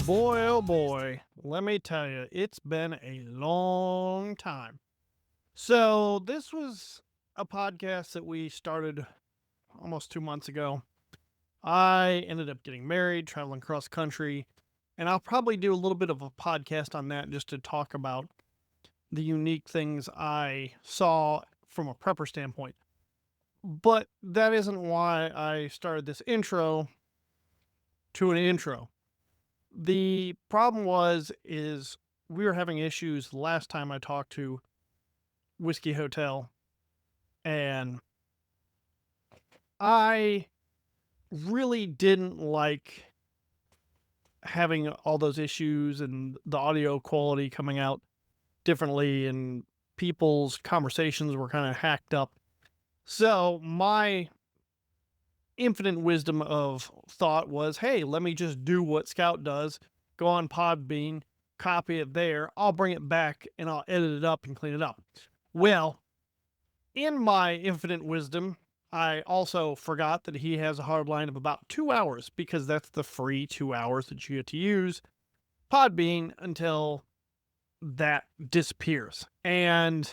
Boy, oh boy, let me tell you, it's been a long time. So, this was a podcast that we started almost 2 months ago. I ended up getting married, traveling cross country, and I'll probably do a little bit of a podcast on that just to talk about the unique things I saw from a prepper standpoint. But that isn't why I started this intro to an intro. The problem is we were having issues last time I talked to Whiskey Hotel, and I really didn't like having all those issues and the audio quality coming out differently, and people's conversations were kind of hacked up. So my infinite wisdom of thought was, hey, let me just do what Scout does, go on Podbean, copy it there, I'll bring it back and I'll edit it up and clean it up. Well, in my infinite wisdom, I also forgot that he has a hard line of about 2 hours because that's the free 2 hours that you get to use Podbean until that disappears. And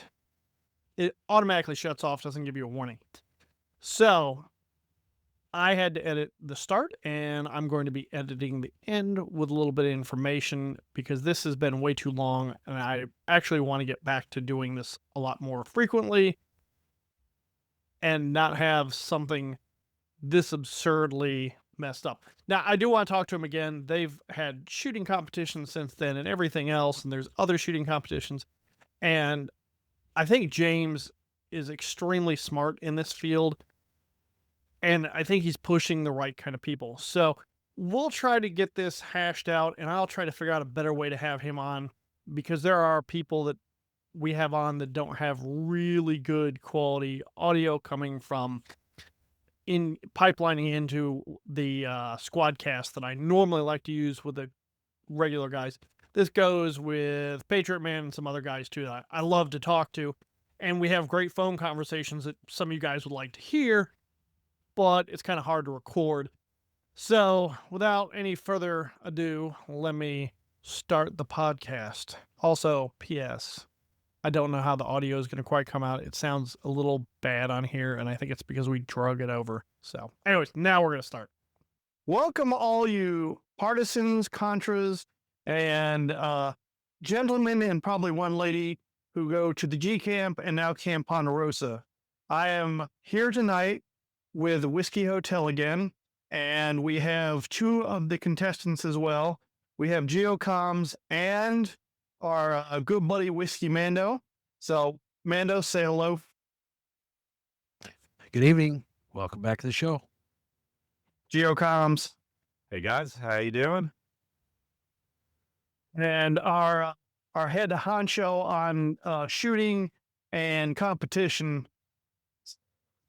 it automatically shuts off, doesn't give you a warning. So I had to edit the start, and I'm going to be editing the end with a little bit of information because this has been way too long, and I actually want to get back to doing this a lot more frequently and not have something this absurdly messed up. Now, I do want to talk to him again. They've had shooting competitions since then and everything else, and there's other shooting competitions. And I think James is extremely smart in this field, and I think he's pushing the right kind of people. So we'll try to get this hashed out, and I'll try to figure out a better way to have him on because there are people that we have on that don't have really good quality audio coming from in pipelining into the squadcast that I normally like to use with the regular guys. This goes with Patriot Man and some other guys too that I love to talk to. And we have great phone conversations that some of you guys would like to hear, but it's kind of hard to record. So, without any further ado, let me start the podcast. Also, P.S. I don't know how the audio is going to quite come out. It sounds a little bad on here, and I think it's because we drug it over. So, anyways, now we're going to start. Welcome, all you partisans, contras, and gentlemen, and probably one lady who go to the G Camp and now Camp Ponderosa. I am here tonight with Whiskey Hotel again, and we have two of the contestants as well. We have Geocomms and our good buddy Whiskey Mando. So, Mando, say hello. Good evening. Welcome back to the show. Geocomms. Hey guys, how you doing? And our head honcho on shooting and competition.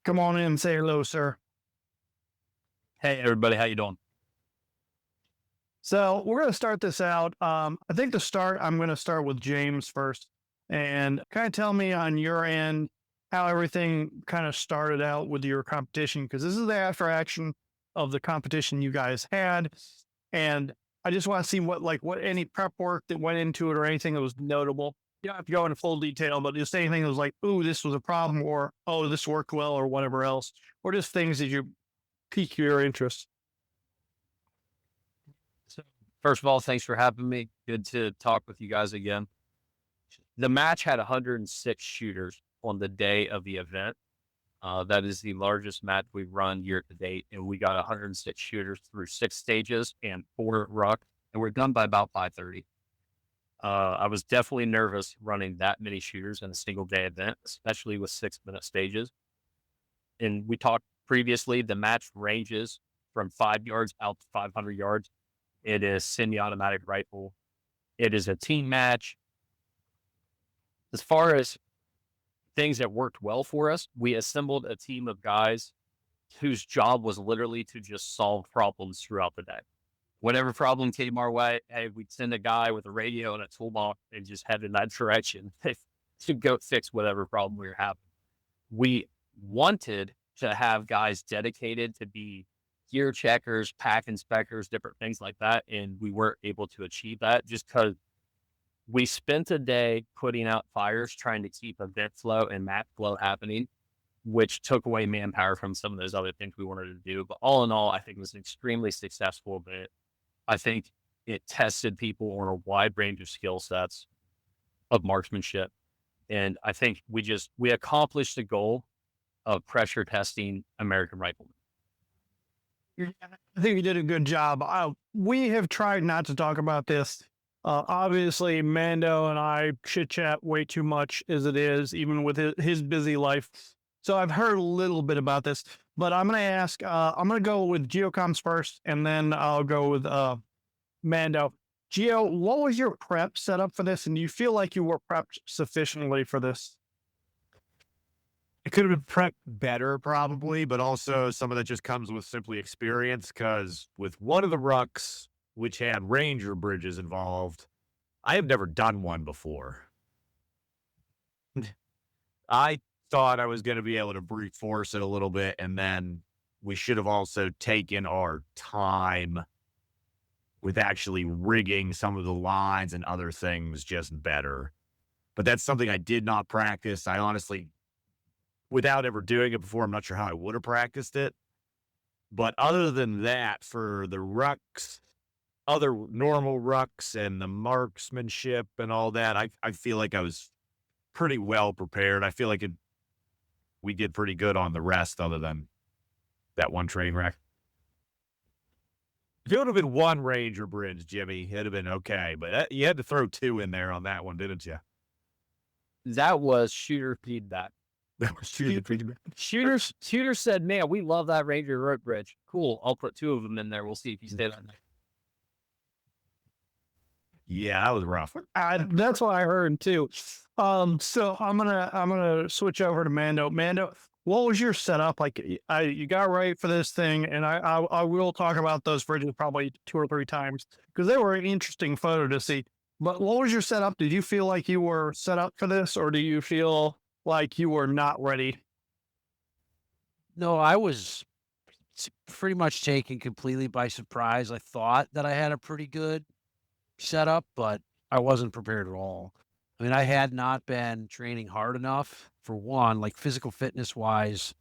Come on in and say hello, sir. Hey everybody, how you doing? So we're going to start this out. I think I'm going to start with James first, and kind of tell me on your end how everything kind of started out with your competition, because this is the after action of the competition you guys had, and I just want to see what any prep work that went into it or anything that was notable. You don't have to go into full detail, but just anything that was like, ooh, this was a problem, or oh, this worked well, or whatever else, or just things that you pique your interest. So, first of all, thanks for having me. Good to talk with you guys again. The match had 106 shooters on the day of the event. That is the largest match we've run year to date, and we got 106 shooters through 6 stages and 4 ruck, and we're done by about 5:30. I was definitely nervous running that many shooters in a single day event, especially with 6-minute stages. And we talked previously, the match ranges from 5 yards out to 500 yards. It is semi-automatic rifle. It is a team match. As far as things that worked well for us, we assembled a team of guys whose job was literally to just solve problems throughout the day. Whatever problem came our way, hey, we'd send a guy with a radio and a toolbox and just head in that direction to go fix whatever problem we were having. We wanted to have guys dedicated to be gear checkers, pack inspectors, different things like that. And we weren't able to achieve that just because we spent a day putting out fires, trying to keep event flow and map flow happening, which took away manpower from some of those other things we wanted to do. But all in all, I think it was an extremely successful event. I think it tested people on a wide range of skill sets of marksmanship. And I think we accomplished the goal of pressure testing American riflemen. I think you did a good job. We have tried not to talk about this. Obviously, Mando and I chit chat way too much as it is, even with his busy life. So I've heard a little bit about this, but I'm going to ask, I'm going to go with Geocomms first, and then I'll go with Mando. Geo, what was your prep setup for this? And do you feel like you were prepped sufficiently for this? It could have been prepped better, probably, but also some of that just comes with simply experience. Because with one of the rucks, which had Ranger bridges involved, I have never done one before. I thought I was going to be able to brute force it a little bit, and then we should have also taken our time with actually rigging some of the lines and other things just better. But that's something I did not practice. I honestly, without ever doing it before, I'm not sure how I would have practiced it. But other than that, for the rucks, other normal rucks and the marksmanship and all that, I feel like I was pretty well prepared. I feel like we did pretty good on the rest other than that one train wreck. If it would have been one Ranger bridge, Jimmy, it'd have been okay. But you had to throw two in there on that one, didn't you? That was shooter feedback. That was shooter feedback. Shooter said, "Man, we love that Ranger rope bridge. Cool. I'll put two of them in there. We'll see if you stay that night." Yeah, that was rough. That's what I heard too. So I'm gonna switch over to Mando. Mando, what was your setup like? You got right for this thing, and I will talk about those bridges probably 2 or 3 times because they were an interesting photo to see. But what was your setup? Did you feel like you were set up for this, or do you feel like you were not ready? No, I was pretty much taken completely by surprise. I thought that I had a pretty good setup, but I wasn't prepared at all. I mean, I had not been training hard enough for one, like physical fitness wise,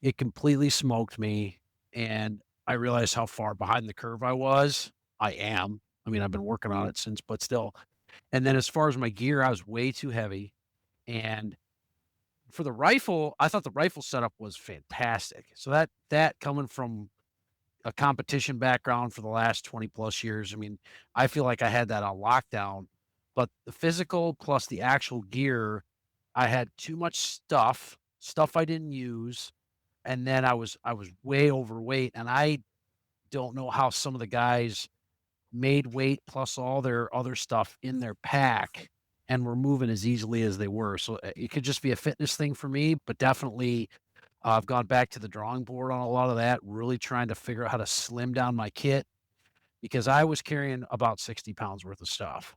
it completely smoked me. And I realized how far behind the curve I was. I am. I mean, I've been working on it since, but still. And then as far as my gear, I was way too heavy. And for the rifle, I thought the rifle setup was fantastic. So that coming from a competition background for the last 20 plus years, I mean, I feel like I had that on lockdown. But the physical plus the actual gear, I had too much stuff I didn't use, and then I was way overweight, and I don't know how some of the guys made weight plus all their other stuff in their pack and were moving as easily as they were. So it could just be a fitness thing for me, but definitely I've gone back to the drawing board on a lot of that, really trying to figure out how to slim down my kit because I was carrying about 60 pounds worth of stuff.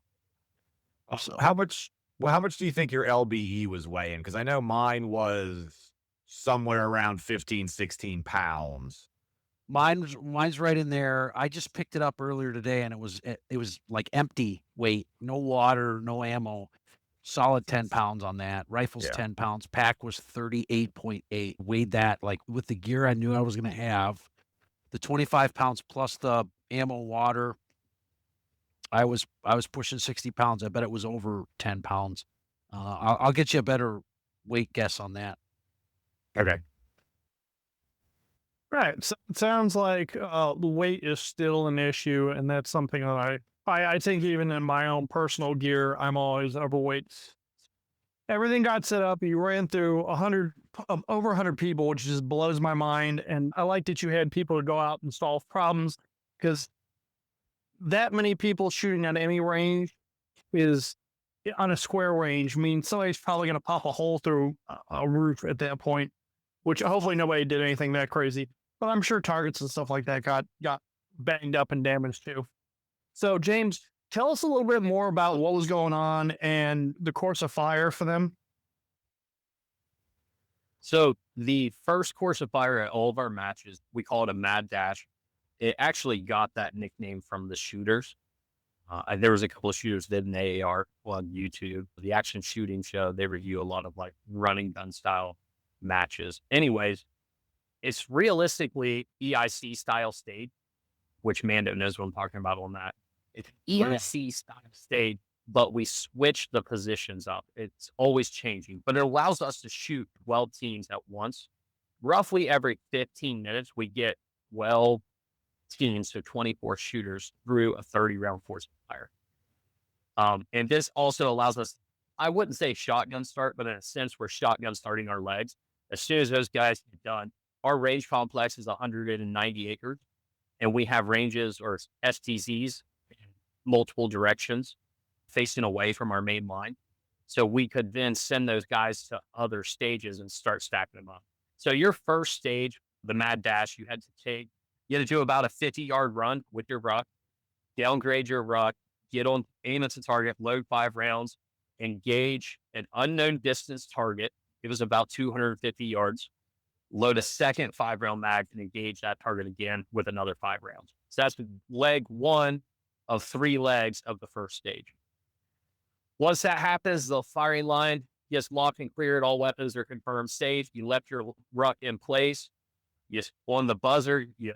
So How much do you think your LBE was weighing? Because I know mine was somewhere around 15, 16 pounds. mine's right in there. I just picked it up earlier today and it was like empty weight, no water, no ammo. Solid 10 pounds on that. Rifle's Yeah. 10 pounds. Pack was 38.8. Weighed that like with the gear I knew I was going to have. The 25 pounds plus the ammo, water. I was pushing 60 pounds. I bet it was over 10 pounds. I'll get you a better weight guess on that. Okay. Right. So it sounds like the weight is still an issue, and that's something that I think even in my own personal gear, I'm always overweight. Everything got set up. You ran through over 100 people, which just blows my mind. And I like that you had people to go out and solve problems because that many people shooting at any range is on a square range. I mean, somebody's probably going to pop a hole through a roof at that point, which hopefully nobody did anything that crazy. But I'm sure targets and stuff like that got banged up and damaged too. So, James, tell us a little bit more about what was going on and the course of fire for them. So the first course of fire at all of our matches, we call it a mad dash. It actually got that nickname from the shooters. There was a couple of shooters that did an AAR on YouTube. The Action Shooting Show, they review a lot of like running gun style matches. Anyways, it's realistically EIC style stage, which Mando knows what I'm talking about on that. It's EIC style stage, but we switch the positions up. It's always changing, but it allows us to shoot 12 teams at once. Roughly every 15 minutes, we get 12 teams, so 24 shooters through a 30 round force of fire. And this also allows us, I wouldn't say shotgun start, but in a sense, we're shotgun starting our legs. As soon as those guys get done, our range complex is 190 acres, and we have ranges or STZs in multiple directions facing away from our main line. So we could then send those guys to other stages and start stacking them up. So your first stage, the mad dash, you had to do about a 50-yard run with your ruck, downgrade your ruck, aim at the target, load 5 rounds, engage an unknown distance target. It was about 250 yards. Load a second 5-round mag and engage that target again with another 5 rounds. So that's leg 1 of 3 legs of the first stage. Once that happens, the firing line gets locked and cleared. All weapons are confirmed safe. You left your ruck in place. On the buzzer, you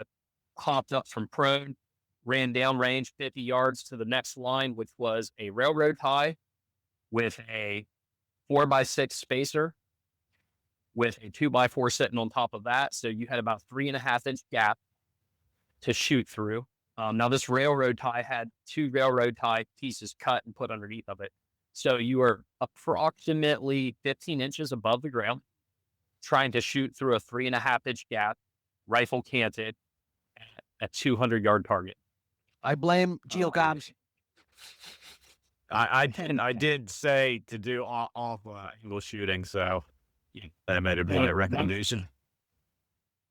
hopped up from prone, ran down range 50 yards to the next line, which was a railroad tie with a 4x6 spacer with a 2x4 sitting on top of that. So you had about 3.5-inch gap to shoot through. Now this railroad tie had 2 railroad tie pieces cut and put underneath of it. So you are approximately 15 inches above the ground, trying to shoot through a 3.5-inch gap, rifle canted, at a 200-yard target. I blame geocomms. I did say to do off angle shooting, so that might have been a recommendation.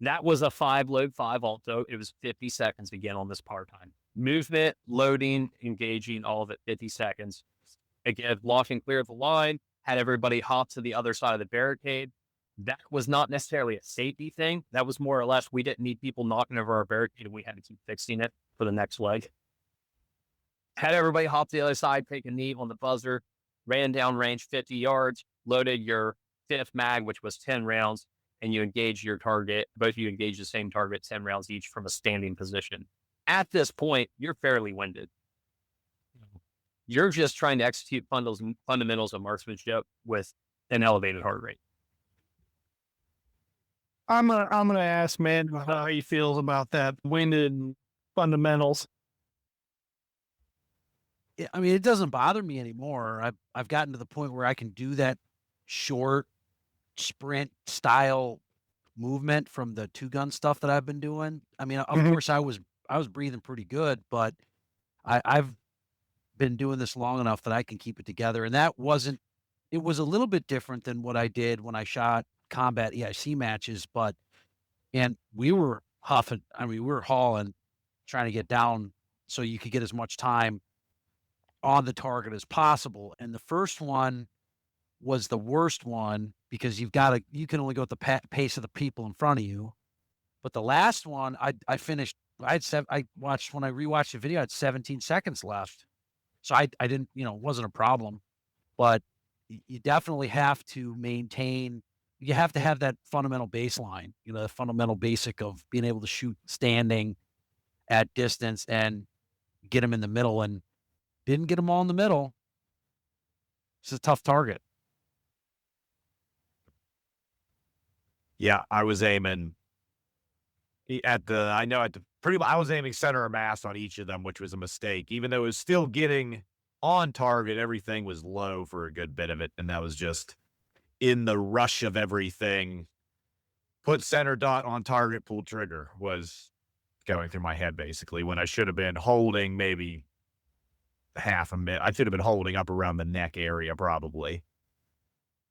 That was a 5 load 5 also. It was 50 seconds again on this part time. Movement, loading, engaging, all of it 50 seconds. Again, lock and clear the line, had everybody hop to the other side of the barricade. That was not necessarily a safety thing. That was more or less, we didn't need people knocking over our barricade and we had to keep fixing it for the next leg. Had everybody hop to the other side, take a knee on the buzzer, ran down range 50 yards, loaded your 5th mag, which was 10 rounds, and you engage your target. Both of you engage the same target, 10 rounds each from a standing position. At this point, you're fairly winded. You're just trying to execute fundamentals of marksmanship with an elevated heart rate. I'm gonna ask Mando how he feels about that winded fundamentals. I mean, it doesn't bother me anymore. I've gotten to the point where I can do that short sprint style movement from the 2-gun stuff that I've been doing. I mean, of course I was breathing pretty good, but I've been doing this long enough that I can keep it together. And it was a little bit different than what I did when I shot combat EIC matches, and we were huffing, we were hauling, trying to get down so you could get as much time on the target as possible. And the first one was the worst one because you can only go at the pace of the people in front of you. But the last one, I finished, when I rewatched the video, I had 17 seconds left. So I didn't, it wasn't a problem, but you definitely have to maintain, you have to have that fundamental baseline, the fundamental basic of being able to shoot standing at distance and get them in the middle, and didn't get them all in the middle. It's a tough target. Yeah, I was aiming I was aiming center of mass on each of them, which was a mistake. Even though it was still getting on target, everything was low for a good bit of it. And that was just in the rush of everything. Put center dot on target, pull trigger was going through my head basically, when I should have been holding maybe half a minute. I should have been holding up around the neck area probably.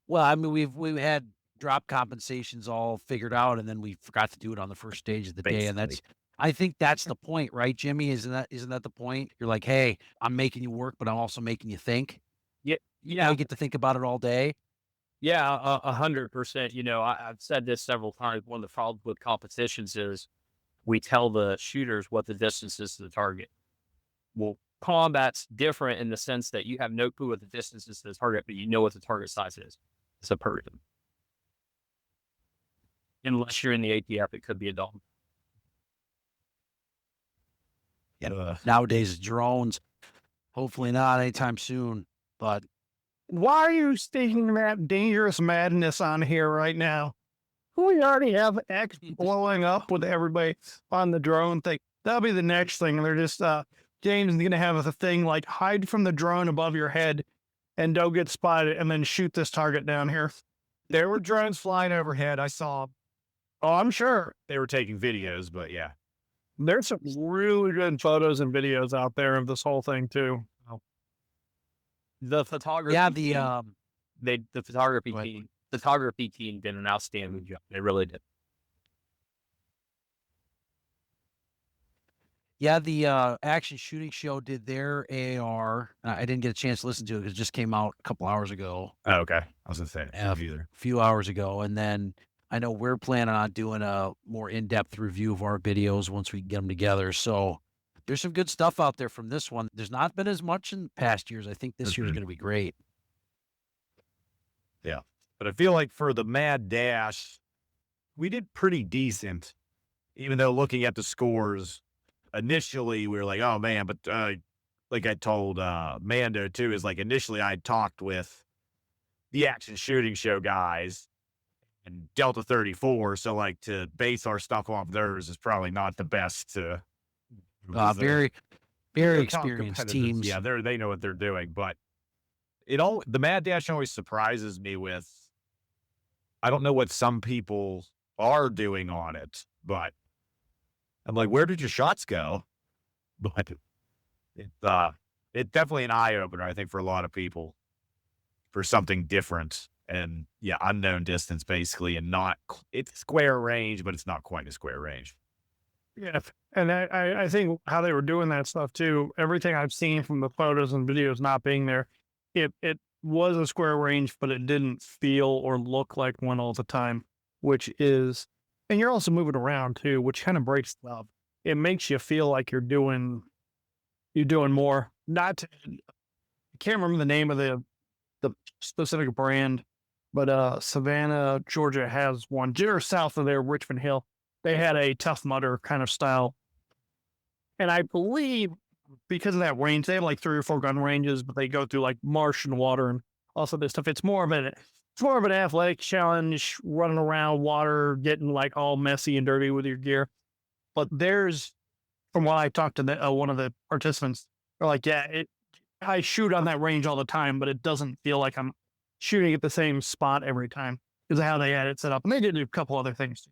Well, I mean, we've had drop compensations all figured out, and then we forgot to do it on the first stage of the day. And I think that's the point, right, Jimmy? Isn't that the point? You're like, hey, I'm making you work, but I'm also making you think. Yeah. You get to think about it all day. Yeah, 100%. I've said this several times. One of the problems with competitions is we tell the shooters what the distance is to the target. Well, combat's different in the sense that you have no clue what the distance is to the target, but you know what the target size is. It's a person. Unless you're in the ATF, it could be a dog. Yeah. Nowadays, drones, hopefully not anytime soon, but Why are you sticking that dangerous madness on here right now? We already have X blowing up with everybody on the drone thing. That'll be the next thing. They're just James is gonna have a thing like hide from the drone above your head and don't get spotted, and then shoot this target down here. There were drones flying overhead. I saw Oh, I'm sure they were taking videos, but yeah. there's some really good photos and videos out there of this whole thing too. The photography yeah, team, the photography Go ahead. team, photography team did an outstanding job. They really did. Yeah, the action shooting show did their AAR. I didn't get a chance to listen to it because it just came out a couple hours ago, Oh, okay. I was gonna say a few hours ago. And then I know we're planning on doing a more in-depth review of our videos once we get them together. So there's some good stuff out there from this one. There's not been as much in past years. I think this year is Mhm. going to be great. But I feel like for the Mad Dash, we did pretty decent, even though looking at the scores, initially we were like, oh man, but like I told Mando too, is like initially I talked with the action shooting show guys and Delta 34. So like to base our stuff off theirs is probably not the best to because Very they're top experienced competitors. teams. Yeah, they know what they're doing, but the Mad Dash always surprises me with I don't know what some people are doing on it, but I'm like, where did your shots go? But it's definitely an eye opener, I think, for a lot of people for something different and yeah, unknown distance basically, and not it's square range, but it's not quite a square range. Yeah, and I think how they were doing that stuff too. Everything I've seen from the photos and videos not being there, it was a square range, but it didn't feel or look like one all the time. Which is, and you're also moving around too, which kind of breaks it up. It makes you feel like you're doing more. Not, I can't remember the name of the specific brand, but Savannah, Georgia has one. Just south of there, Richmond Hill. They had a Tough Mudder kind of style. And I believe because of that range, they have like 3 or 4 gun ranges, but they go through like marsh and water and also this stuff. It's more of an athletic challenge, running around water, getting like all messy and dirty with your gear. But there's, from what I talked to one of the participants, they're like, yeah, I shoot on that range all the time, but it doesn't feel like I'm shooting at the same spot every time because of how they had it set up. And they did a couple other things too.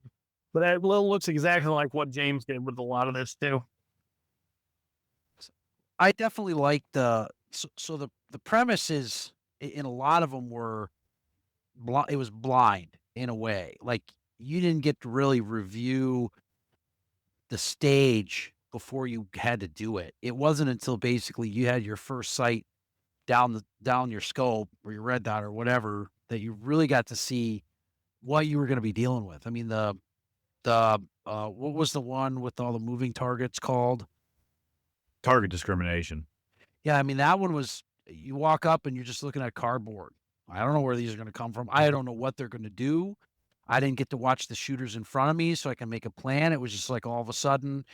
But that looks exactly like what James did with a lot of this too. I definitely like so the premise is in a lot of them were it was blind in a way. Like you didn't get to really review the stage before you had to do it. It wasn't until basically you had your first sight down your scope or your red dot or whatever that you really got to see what you were going to be dealing with. I mean the what was the one with all the moving targets called? Target discrimination. Yeah, I mean, that one was you walk up and you're just looking at cardboard. I don't know where these are gonna come from. I don't know what they're gonna do. I didn't get to watch the shooters in front of me so I can make a plan. It was just like all of a sudden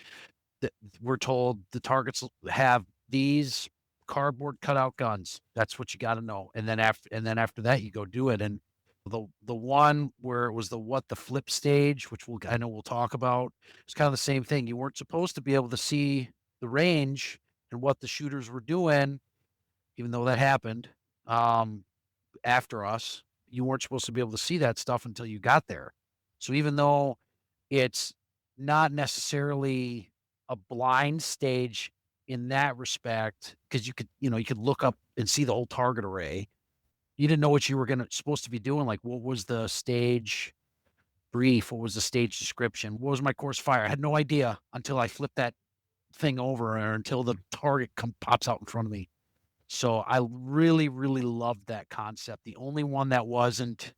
that we're told the targets have these cardboard cutout guns. That's what you gotta know. And then after that, you go do it. And the one where it was the flip stage, which I know we'll talk about, it's kind of the same thing. You weren't supposed to be able to see the range and what the shooters were doing, even though that happened after us. You weren't supposed to be able to see that stuff until you got there. So even though it's not necessarily a blind stage in that respect, because you could look up and see the whole target array. You didn't know what you were supposed to be doing. Like, what was the stage brief? What was the stage description? What was my course fire? I had no idea until I flipped that thing over or until the target pops out in front of me. So I really, really loved that concept. The only one that wasn't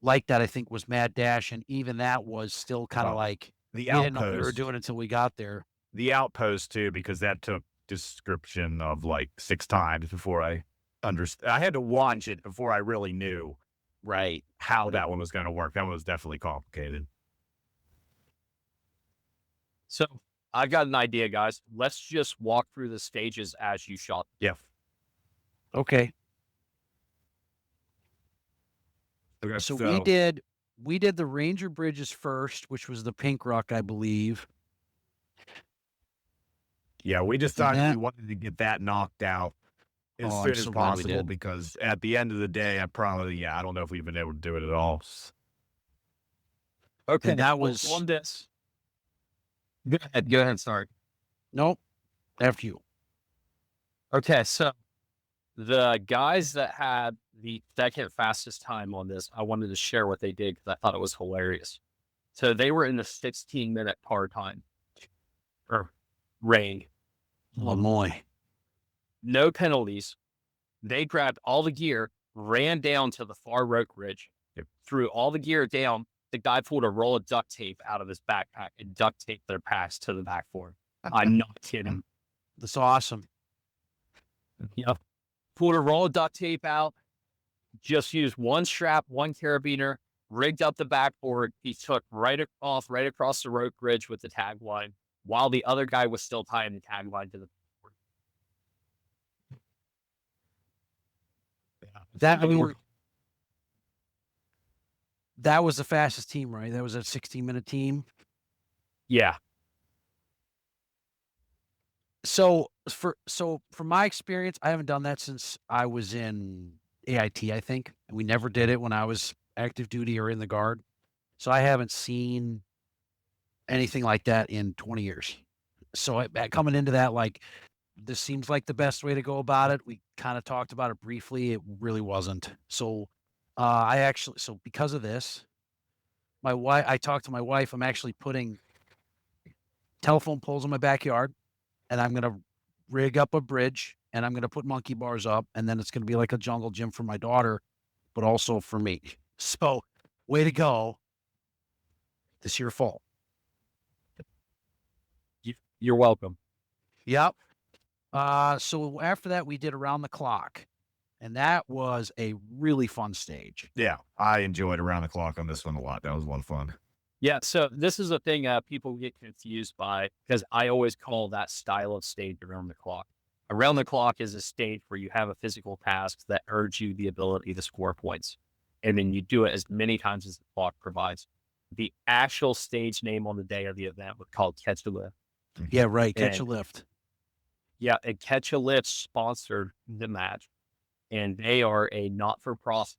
like that, I think, was Mad Dash, and even that was still kind of Oh, like the we didn't know what we were outpost. doing until we got there. The outpost too, because that took description of like 6 times before I understood. I had to watch it before I really knew Right. how that one was going to work. That one was definitely complicated. So I've got an idea, guys. Let's just walk through the stages as you shot. Yeah. Okay. Okay, So we did the Ranger Bridges first, which was the Pink Rock, I believe. yeah, we And decided we that, wanted to get that knocked out as oh, soon I'm as so glad we possible did. because at the end of the day, I don't know if we've been able to do it at all. Okay. And that well, was on this. Go ahead. Go ahead. Sorry. nope. After you. Okay. So the guys that had the second fastest time on this, I wanted to share what they did because I thought it was hilarious. So they were in the 16-minute par time or rain. Oh boy. No penalties. They grabbed all the gear, ran down to the far rope ridge, threw all the gear down. The guy pulled a roll of duct tape out of his backpack and duct taped their packs to the back for him. I'm not kidding. That's awesome. Yeah. Pulled a roll of duct tape out, just used one strap, one carabiner, rigged up the backboard. He took right across the rope bridge with the tagline while the other guy was still tying the tagline to the board. That I mean, that was the fastest team, right? That was a 16-minute team. Yeah. So from my experience, I haven't done that since I was in AIT, I think. We never did it when I was active duty or in the guard. So I haven't seen anything like that in 20 years. So coming into that, like, this seems like the best way to go about it. We kind of talked about it briefly. It really wasn't. So so because of this, I talked to my wife. I'm actually putting telephone poles in my backyard, and I'm gonna rig up a bridge, and I'm gonna put monkey bars up, and then it's gonna be like a jungle gym for my daughter, but also for me. So, way to go! This your fault. You're welcome. Yep. So after that, we did around the clock, and that was a really fun stage. Yeah, I enjoyed around the clock on this one a lot. That was a lot of fun. Yeah, so this is a thing people get confused by because I always call that style of stage around the clock. Around the clock is a stage where you have a physical task that earns you the ability to score points, and then you do it as many times as the clock provides. The actual stage name on the day of the event was called Catch a Lift. Yeah, right. Catch a And lift. yeah, and Catch a Lift sponsored the match, and they are a not-for-profit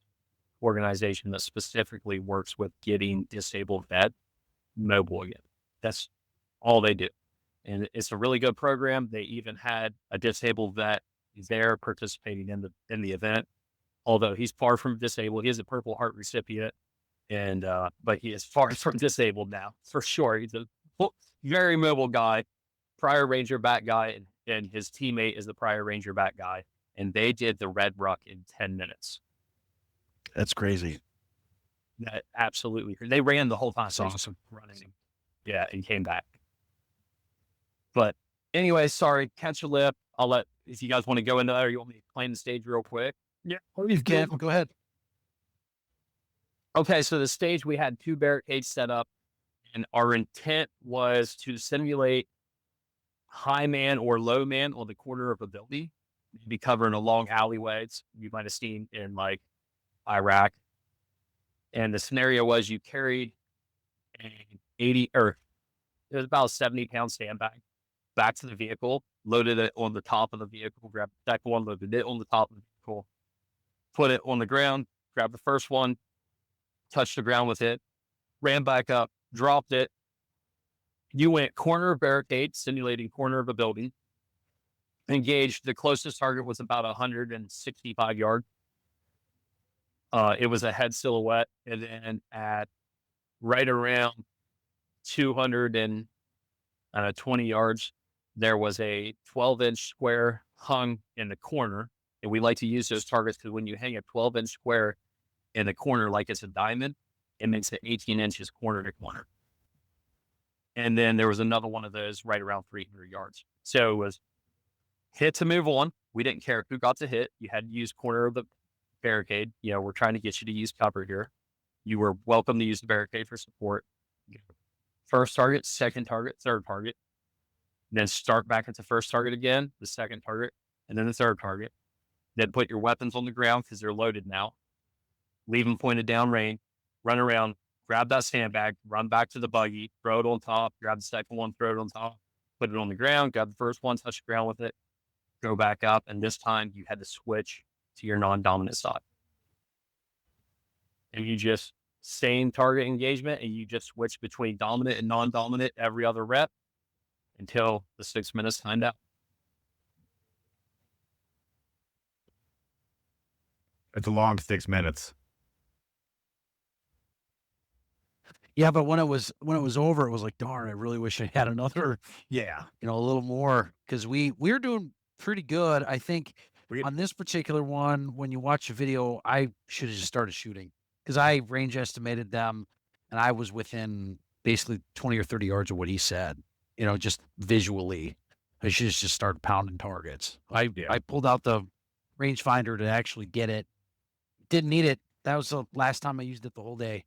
organization that specifically works with getting disabled vet mobile again. That's all they do. And it's a really good program. They even had a disabled vet there participating in the event. Although he's far from disabled, he is a Purple Heart recipient, and but he is far from disabled now for sure. He's a very mobile guy, prior Ranger back guy, and his teammate is the prior Ranger back guy, and they did the Red Ruck in 10 minutes. That's crazy. That absolutely, they ran the whole time. That's awesome. Running, yeah, and came back. But anyway, sorry, Catch a Lift. I'll let, if you guys want to go into that, or you want me to explain the stage real quick. Yeah. You can go ahead. Okay, so the stage, we had 2 barricades set up, and our intent was to simulate high man or low man on the corner of a building, maybe covering a long alleyways you might have seen in like Iraq. And the scenario was you carried an 80 or it was about a 70-pound sandbag back to the vehicle, loaded it on the top of the vehicle, grabbed the second one, loaded it on the top of the vehicle, put it on the ground, grabbed the first one, touched the ground with it, ran back up, dropped it. You went corner of barricade, simulating corner of a building, engaged. The closest target was about 165 yards. It was a head silhouette, and then at right around 220 yards, there was a 12-inch square hung in the corner. And we like to use those targets because when you hang a 12-inch square in the corner like it's a diamond, it makes it 18 inches corner to corner. And then there was another one of those right around 300 yards. So it was hit to move on. We didn't care who got to hit. You had to use corner of the barricade. We're trying to get you to use cover here. You were welcome to use the barricade for support. First target, second target, third target. Then start back at the first target again, the second target, and then the third target. Then put your weapons on the ground because they're loaded now. Leave them pointed down range. Run around, grab that sandbag, run back to the buggy, throw it on top, grab the second one, throw it on top, put it on the ground, grab the first one, touch the ground with it, go back up. And this time you had to switch to your non-dominant side. And you just same target engagement, and you just switch between dominant and non-dominant every other rep until the 6 minutes timed out. It's a long 6 minutes. Yeah, but when it was over, it was like, darn, I really wish I had another, Yeah. a little more, because we're doing pretty good. I think We- on this particular one, when you watch the video, I should have just started shooting because I range estimated them, and I was within basically 20 or 30 yards of what he said. Just visually, I should have just started pounding targets. I pulled out the rangefinder to actually get it. Didn't need it. That was the last time I used it the whole day.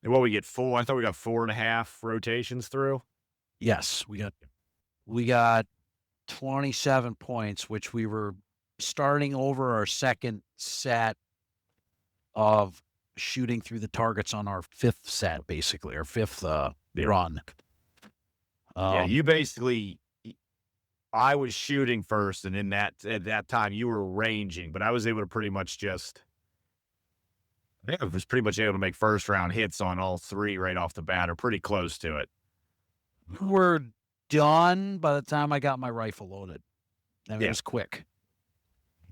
And what we get full? I thought we got 4.5 rotations through. Yes, we got 27 points, which we were starting over our second set of shooting through the targets on our fifth set, basically, our fifth run. You basically, I was shooting first, and at that time you were ranging, but I was able to pretty much I was pretty much able to make first round hits on all three right off the bat, or pretty close to it. We're done by the time I got my rifle loaded. It was quick.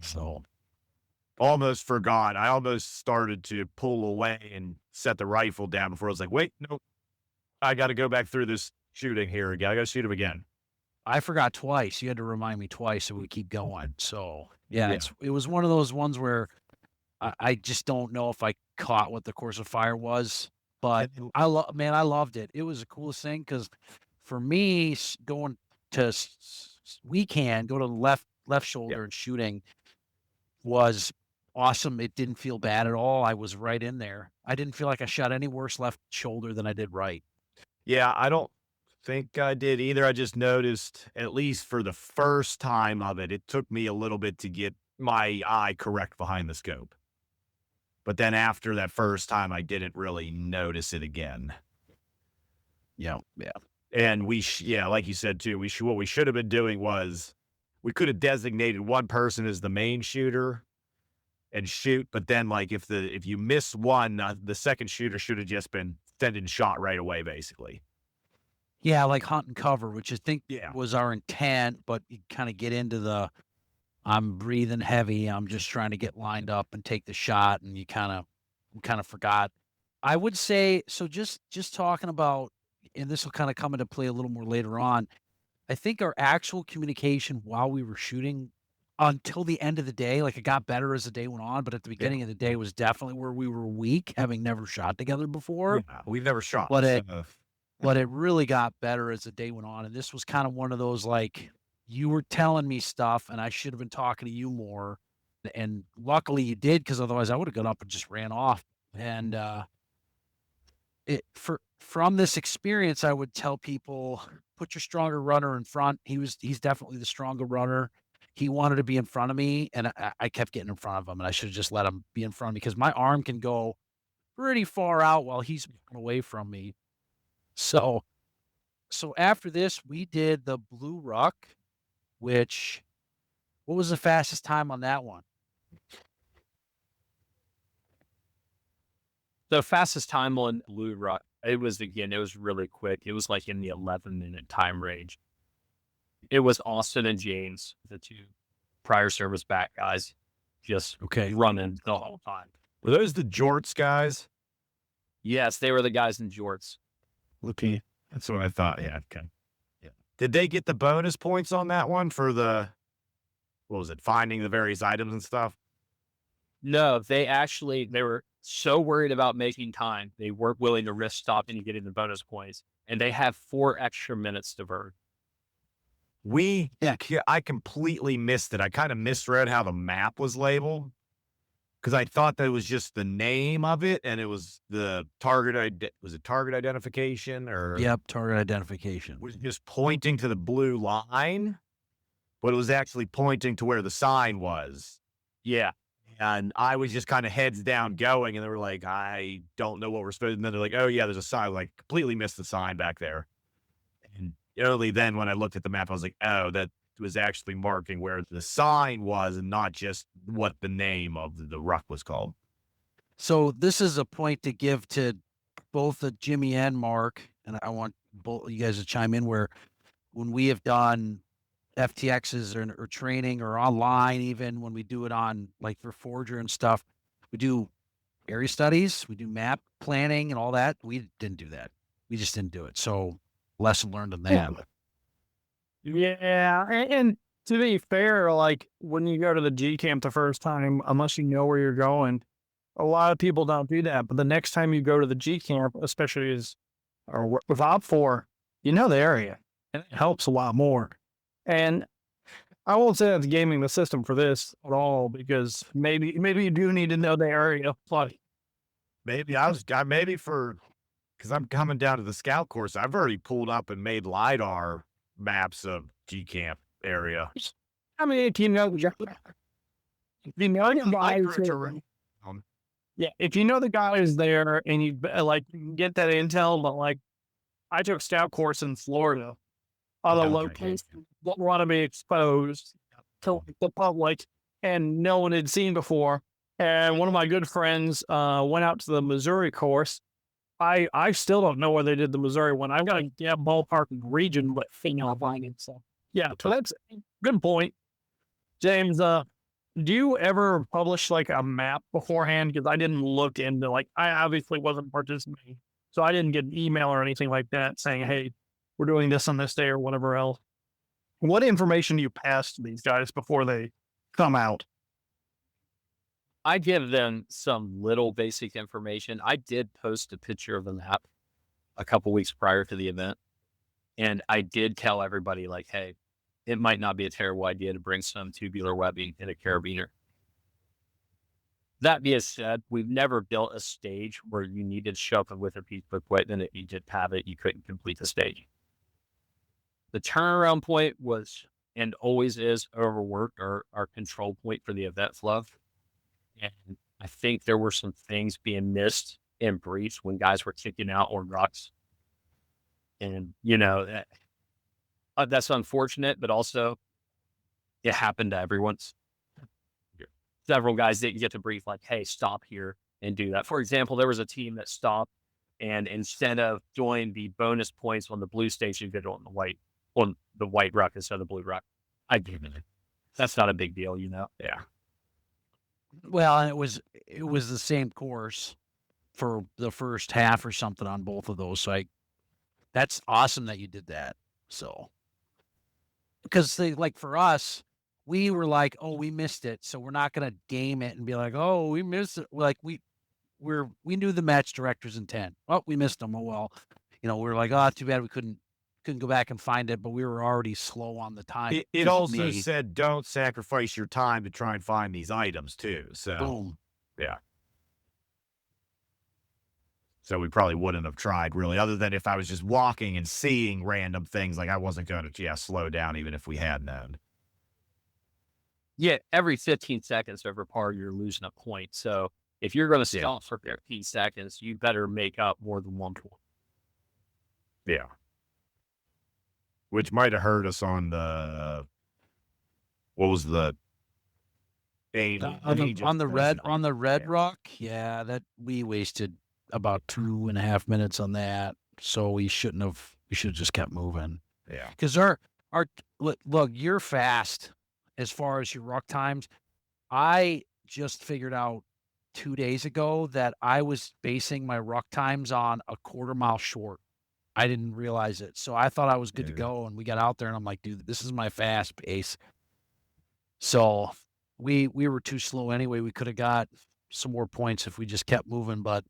So almost forgot. I almost started to pull away and set the rifle down before I was like, wait, no, I got to go back through this shooting here again. I got to shoot him again. I forgot twice. You had to remind me twice so we keep going. So it was one of those ones where I just don't know if I caught what the course of fire was, but I loved it. It was the coolest thing because for me, going to go to the left shoulder and shooting was awesome. It didn't feel bad at all. I was right in there. I didn't feel like I shot any worse left shoulder than I did right. Yeah, I don't think I did either. I just noticed, at least for the first time of it, it took me a little bit to get my eye correct behind the scope. But then after that first time, I didn't really notice it again. Yeah. And like you said too, what we should have been doing was we could have designated one person as the main shooter and shoot, but then like if you miss one, the second shooter should have just been sending shot right away, basically. Yeah, like hunt and cover, which I think Yeah. was our intent, but you kind of get into the I'm breathing heavy, I'm just trying to get lined up and take the shot, and you kind of forgot. I would say so just talking about, and this will kind of come into play a little more later on. I think our actual communication while we were shooting until the end of the day, like it got better as the day went on, but at the beginning of the day was definitely where we were weak, having never shot together before. Yeah, we've never shot. But it really got better as the day went on. And this was kind of one of those, like, you were telling me stuff and I should have been talking to you more. And luckily you did, because otherwise I would have gone up and just ran off. And from this experience, I would tell people, put your stronger runner in front. He's definitely the stronger runner. He wanted to be in front of me, and I kept getting in front of him, and I should have just let him be in front of me because my arm can go pretty far out while he's away from me. So after this, we did the Blue Ruck, what was the fastest time on that one? The fastest time on Blue Rock, it was really quick. It was like in the 11-minute time range. It was Austin and James, the two prior service back guys, just running the whole time. Were those the jorts guys? Yes, they were the guys in jorts. Okay. That's what I thought. Yeah. Okay. Yeah. Did they get the bonus points on that one for the what was it, finding the various items and stuff? No, they were so worried about making time, they weren't willing to risk stopping and getting the bonus points, and they have 4 extra minutes to burn. I completely missed it. I kind of misread how the map was labeled because I thought that was just the name of it, and it was the was it target identification or Yep, target identification. was just pointing to the blue line, but it was actually pointing to where the sign was. Yeah. And I was just kind of heads down going, and they were like, I don't know what we're supposed to. And then they're like, oh, yeah, there's a sign. Like, completely missed the sign back there. And only then, when I looked at the map, I was like, oh, that was actually marking where the sign was and not just what the name of the ruck was called. So this is a point to give to both Jimmy and Mark, and I want both you guys to chime in where when we have done FTXs or training or online, even when we do it on like for Forger and stuff, we do area studies, we do map planning and all that. We didn't do that. We just didn't do it. So lesson learned on that. Yeah, and to be fair, like when you go to the G camp the first time, unless you know where you're going, a lot of people don't do that. But the next time you go to the G camp, especially with Op4, you know the area, and it helps a lot more. And I won't say that's gaming the system for this at all, because maybe you do need to know the area. Like, Maybe because I'm coming down to the scout course. I've already pulled up and made LiDAR maps of G camp area. I mean, if you know the guy is there, yeah, if you know the guy is there and you like you can get that intel, but like I took scout course in Florida on a Okay. location that want to be exposed to the public and no one had seen before. And one of my good friends went out to the Missouri course. I still don't know where they did the Missouri one. I've got a ballpark region, but finding. So yeah, so that's a good point, James. Do you ever publish like a map beforehand? Because I didn't look into I obviously wasn't participating, so I didn't get an email or anything like that saying, "Hey, we're doing this on this day" or whatever else. What information do you pass to these guys before they come out? I give them some little basic information. I did post a picture of the map a couple weeks prior to the event, and I did tell everybody, like, hey, it might not be a terrible idea to bring some tubular webbing in a carabiner. That being said, we've never built a stage where you needed to show up with a piece of equipment. If you didn't have it, you couldn't complete the stage. The turnaround point was, and always is, overworked, our control point for the event flow. And I think there were some things being missed in briefs when guys were kicking out on rucks. And, that's unfortunate, but also it happened to everyone. Several guys didn't get to brief like, hey, stop here and do that. For example, there was a team that stopped, and instead of doing the bonus points on the blue station, did it on the white ruck instead of the blue ruck. I get it. That's not a big deal, Yeah. Well, and it was the same course for the first half or something on both of those. So that's awesome that you did that. So, because like for us, we were like, oh, we missed it, so we're not gonna game it and be like, oh, we missed it. Like we knew the match director's intent. Oh, we missed them. Oh well, we were like, oh, too bad we couldn't go back and find it, but we were already slow on the time. It also said don't sacrifice your time to try and find these items too. So boom. Yeah. So we probably wouldn't have tried really, other than if I was just walking and seeing random things. Like I wasn't going to slow down even if we had known. Yeah, every 15 seconds over par, you're losing a point. So if you're going to stop for 15 seconds, you better make up more than 1 point. Yeah. Which might have hurt us on what was the on the red rock? Yeah, that we wasted about 2.5 minutes on that. So we should have just kept moving. Yeah. Because look, you're fast as far as your ruck times. I just figured out 2 days ago that I was basing my ruck times on a quarter mile short. I didn't realize it. So I thought I was good to go. And we got out there and I'm like, dude, this is my fast pace. So we were too slow anyway. We could have got some more points if we just kept moving, but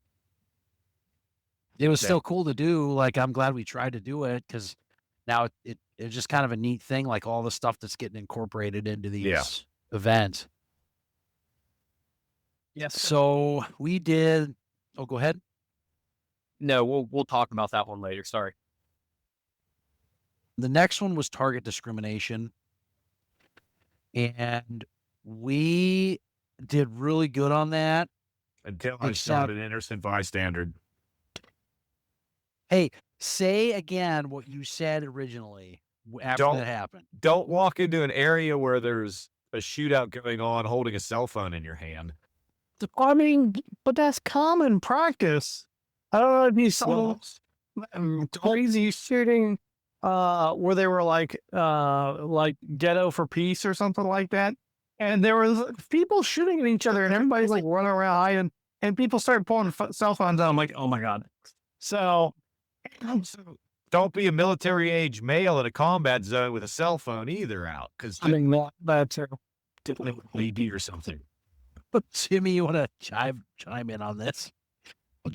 it was Yeah. still cool to do. Like, I'm glad we tried to do it because now it's just kind of a neat thing, like all the stuff that's getting incorporated into Yeah. these events. Yes. So we did. Oh, go ahead. No, we'll talk about that one later. Sorry. The next one was target discrimination, and we did really good on that. Until I Except- shot an innocent bystander. Hey, say again what you said originally after Don't- that happened. Don't walk into an area where there's a shootout going on holding a cell phone in your hand. I mean, but that's common practice. I don't know if you saw crazy shooting where they were like Ghetto for Peace or something like that. And there was people shooting at each other and everybody's like running around hiding and people started pulling cell phones out. I'm like, oh my God. So Don't be a military age male in a combat zone with a cell phone either out, because I mean, that's maybe or something. Timmy, you want to chime in on this?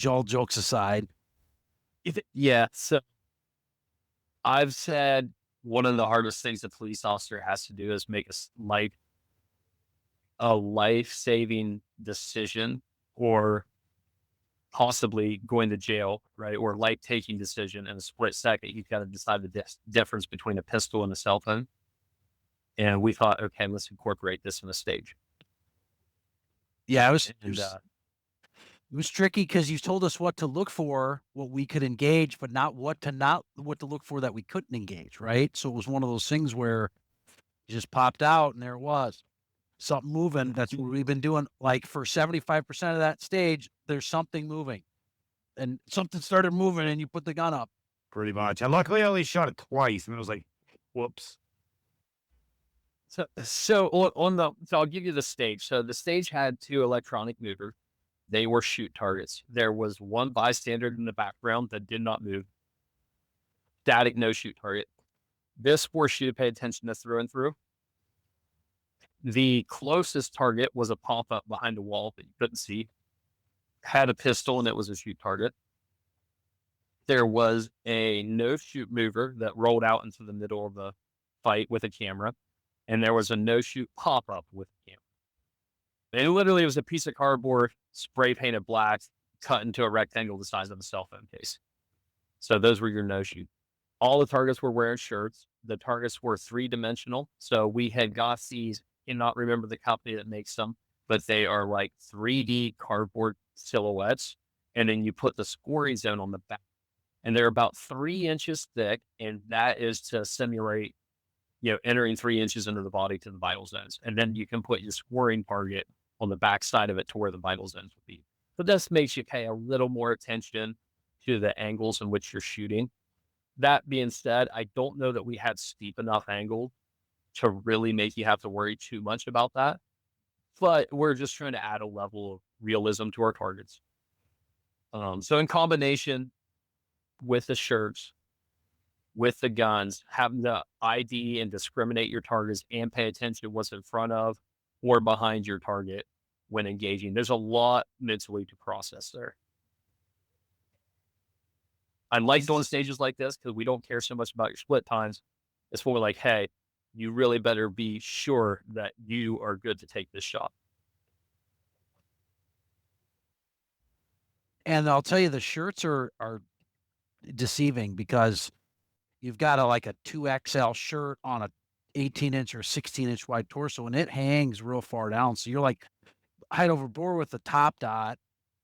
All jokes aside. Yeah. So I've said one of the hardest things a police officer has to do is make a life-saving decision, or possibly going to jail, right? Or life-taking decision in a split second. You've got to decide the difference between a pistol and a cell phone. And we thought, okay, let's incorporate this in a stage. Yeah, it And was tricky because you told us what to look for, what we could engage, but not what to look for that we couldn't engage, right? So it was one of those things where it just popped out and there it was. Something moving. That's what we've been doing. Like for 75% of that stage, there's something moving. And something started moving and you put the gun up. Pretty much. And luckily I only shot it twice, and it was like, whoops. So I'll give you the stage. So the stage had 2 electronic movers. They were shoot targets. There was one bystander in the background that did not move. Static, no shoot target. This forced you to pay attention to through and through. The closest target was a pop-up behind a wall that you couldn't see. Had a pistol and it was a shoot target. There was a no-shoot mover that rolled out into the middle of the fight with a camera. And there was a no-shoot pop-up with a camera. And literally it was a piece of cardboard, spray painted black, cut into a rectangle the size of a cell phone case. So those were your no-shoot. All the targets were wearing shirts. The targets were 3-dimensional. So we had got these, cannot remember the company that makes them, but they are like 3D cardboard silhouettes. And then you put the scoring zone on the back. And they're about 3 inches thick. And that is to simulate, entering 3 inches into the body to the vital zones. And then you can put your scoring target on the back side of it to where the vital zones would be. So this makes you pay a little more attention to the angles in which you're shooting. That being said, I don't know that we had steep enough angle to really make you have to worry too much about that. But we're just trying to add a level of realism to our targets. So in combination with the shirts, with the guns, having to ID and discriminate your targets and pay attention to what's in front of or behind your target when engaging. There's a lot mentally to process there. I like doing stages like this because we don't care so much about your split times. It's when we're like, hey, you really better be sure that you are good to take this shot. And I'll tell you, the shirts are deceiving because you've got like a 2XL shirt on a 18-inch or 16-inch wide torso, and it hangs real far down. So you're like height over bore with the top dot.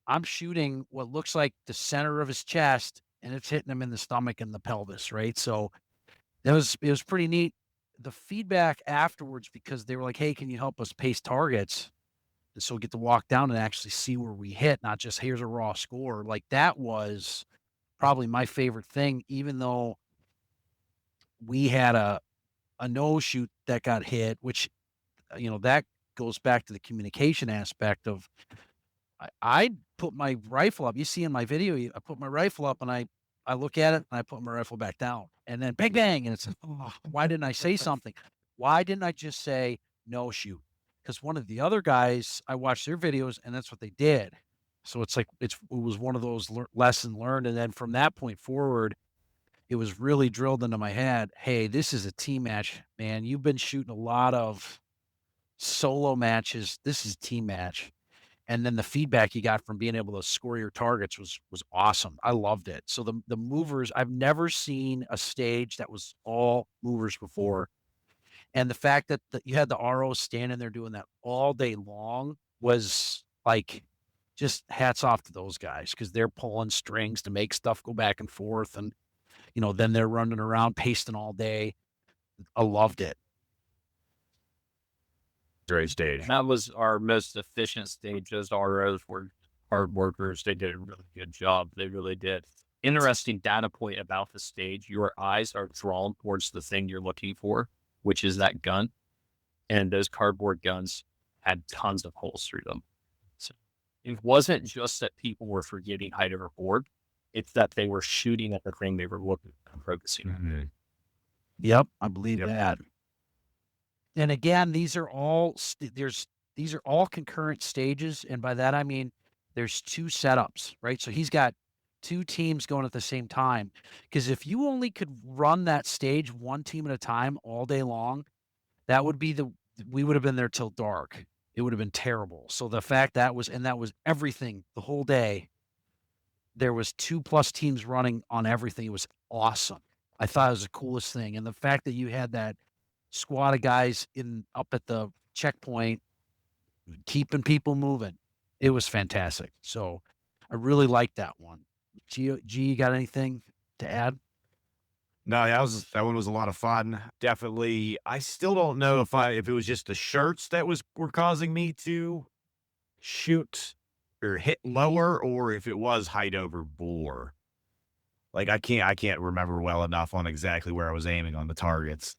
I'm shooting what looks like the center of his chest, and it's hitting him in the stomach and the pelvis, right? So it was pretty neat. The feedback afterwards, because they were like, hey, can you help us pace targets? And so we get to walk down and actually see where we hit, not just here's a raw score. Like that was probably my favorite thing, even though we had a no shoot that got hit, which, that goes back to the communication aspect of I put my rifle up. You see in my video, I put my rifle up and I look at it and I put my rifle back down and then bang, bang. And it's, oh, why didn't I say something? Why didn't I just say, no shoot. Because one of the other guys, I watched their videos, and that's what they did. So it's like it was one of those lesson learned, and then from that point forward, it was really drilled into my head. Hey, this is a team match, man. You've been shooting a lot of solo matches. This is a team match. And then the feedback you got from being able to score your targets was awesome. I loved it. So the movers, I've never seen a stage that was all movers before. And the fact that you had the ROs standing there doing that all day long was like just hats off to those guys because they're pulling strings to make stuff go back and forth. And, then they're running around pasting all day. I loved it. Great stage. That was our most efficient stage. Those ROs were hard workers. They did a really good job. They really did. Interesting data point about the stage. Your eyes are drawn towards the thing you're looking for, which is that gun. And those cardboard guns had tons of holes through them. So it wasn't just that people were forgetting height over board. It's that they were shooting at the thing they were looking and focusing on. Yep, I believe that. And again, these are all these are all concurrent stages, and by that I mean there's 2 setups, right? So he's got 2 teams going at the same time. Because if you only could run that stage 1 team at a time all day long, that would be we would have been there till dark. It would have been terrible. So the fact that was everything the whole day. There was 2+ teams running on everything. It was awesome. I thought it was the coolest thing. And the fact that you had that squad of guys up at the checkpoint, keeping people moving. It was fantastic. So I really liked that one. G, you got anything to add? No, that one was a lot of fun. Definitely. I still don't know if it was just the shirts that were causing me to shoot or hit lower, or if it was height over bore. Like I can't remember well enough on exactly where I was aiming on the targets.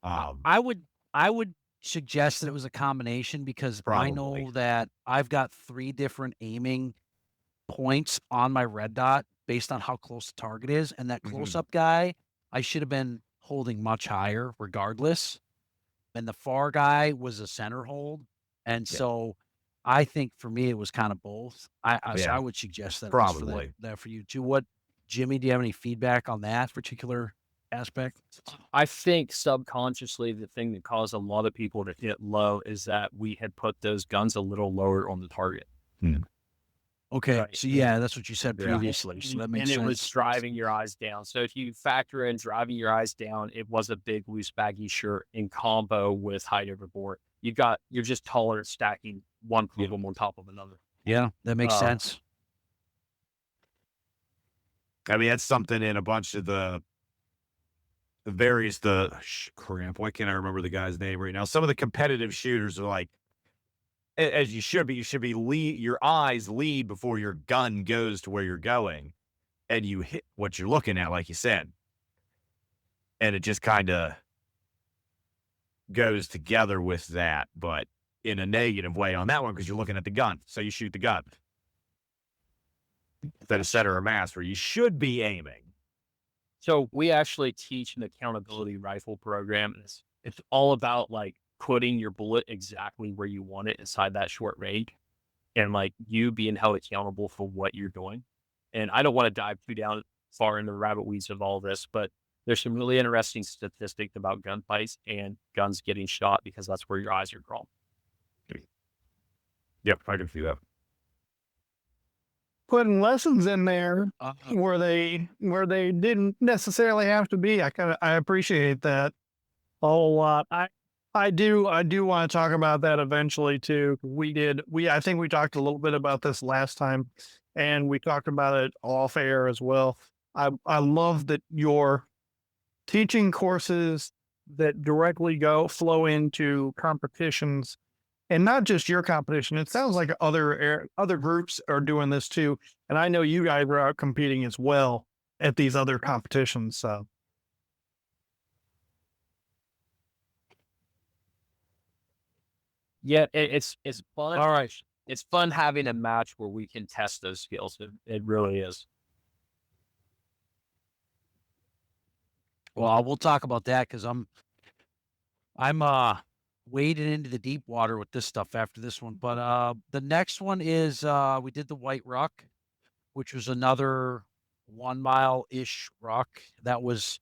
I would suggest that it was a combination because I Probably. know that I've got 3 different aiming points on my red dot based on how close the target is. And that close-up guy, I should have been holding much higher regardless. And the far guy was a center hold. And so I think for me, it was kind of both. So I would suggest that it was Probably. that for you too. Jimmy, do you have any feedback on that particular aspect? I think subconsciously the thing that caused a lot of people to hit low is that we had put those guns a little lower on the target. Okay. Right. So that's what you said previously. So that makes sense. And it was driving your eyes down. So if you factor in driving your eyes down, it was a big loose baggy shirt in combo with height over board. You're just taller stacking one problem on top of another. Yeah, that makes sense. I mean, that's something in a bunch of the crap. Why can't I remember the guy's name right now? Some of the competitive shooters are like, as you should be, your eyes lead before your gun goes to where you're going, and you hit what you're looking at, like you said. And it just kind of goes together with that, but in a negative way on that one, because you're looking at the gun. So you shoot the gun. Instead of center of mass where you should be aiming. So we actually teach an accountability rifle program. And it's all about like putting your bullet exactly where you want it inside that short range, and like you being held accountable for what you're doing. And I don't want to dive too far into the rabbit weeds of all this, but there's some really interesting statistics about gunfights and guns getting shot because that's where your eyes are drawn. Yep, I can see that. Putting lessons in there where they didn't necessarily have to be. I appreciate that a whole lot. I do want to talk about that eventually too. I think we talked a little bit about this last time, and we talked about it off air as well. I love that you're teaching courses that directly flow into competitions. And not just your competition. It sounds like other groups are doing this too. And I know you guys are out competing as well at these other competitions. So Yeah, it's fun. All right. It's fun having a match where we can test those skills. It really is. Well, we'll talk about that because I'm waded into the deep water with this stuff after this one. But the next one is we did the White Rock, which was another 1 mile-ish rock that was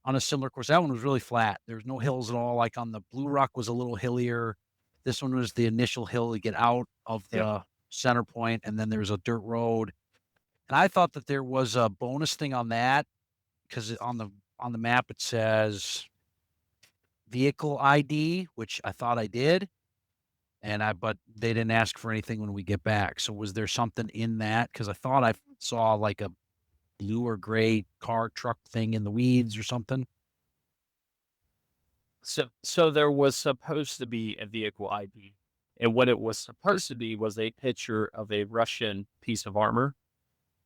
on a similar course. That one was really flat. There was no hills at all. Like on the Blue Rock was a little hillier. This one was the initial hill to get out of the center point, and then there's a dirt road. And I thought that there was a bonus thing on that because on the map it says vehicle ID, which I thought I did, but they didn't ask for anything when we get back. So was there something in that? Because I thought I saw like a blue or gray car truck thing in the weeds or something. So there was supposed to be a vehicle ID, and what it was supposed to be was a picture of a Russian piece of armor,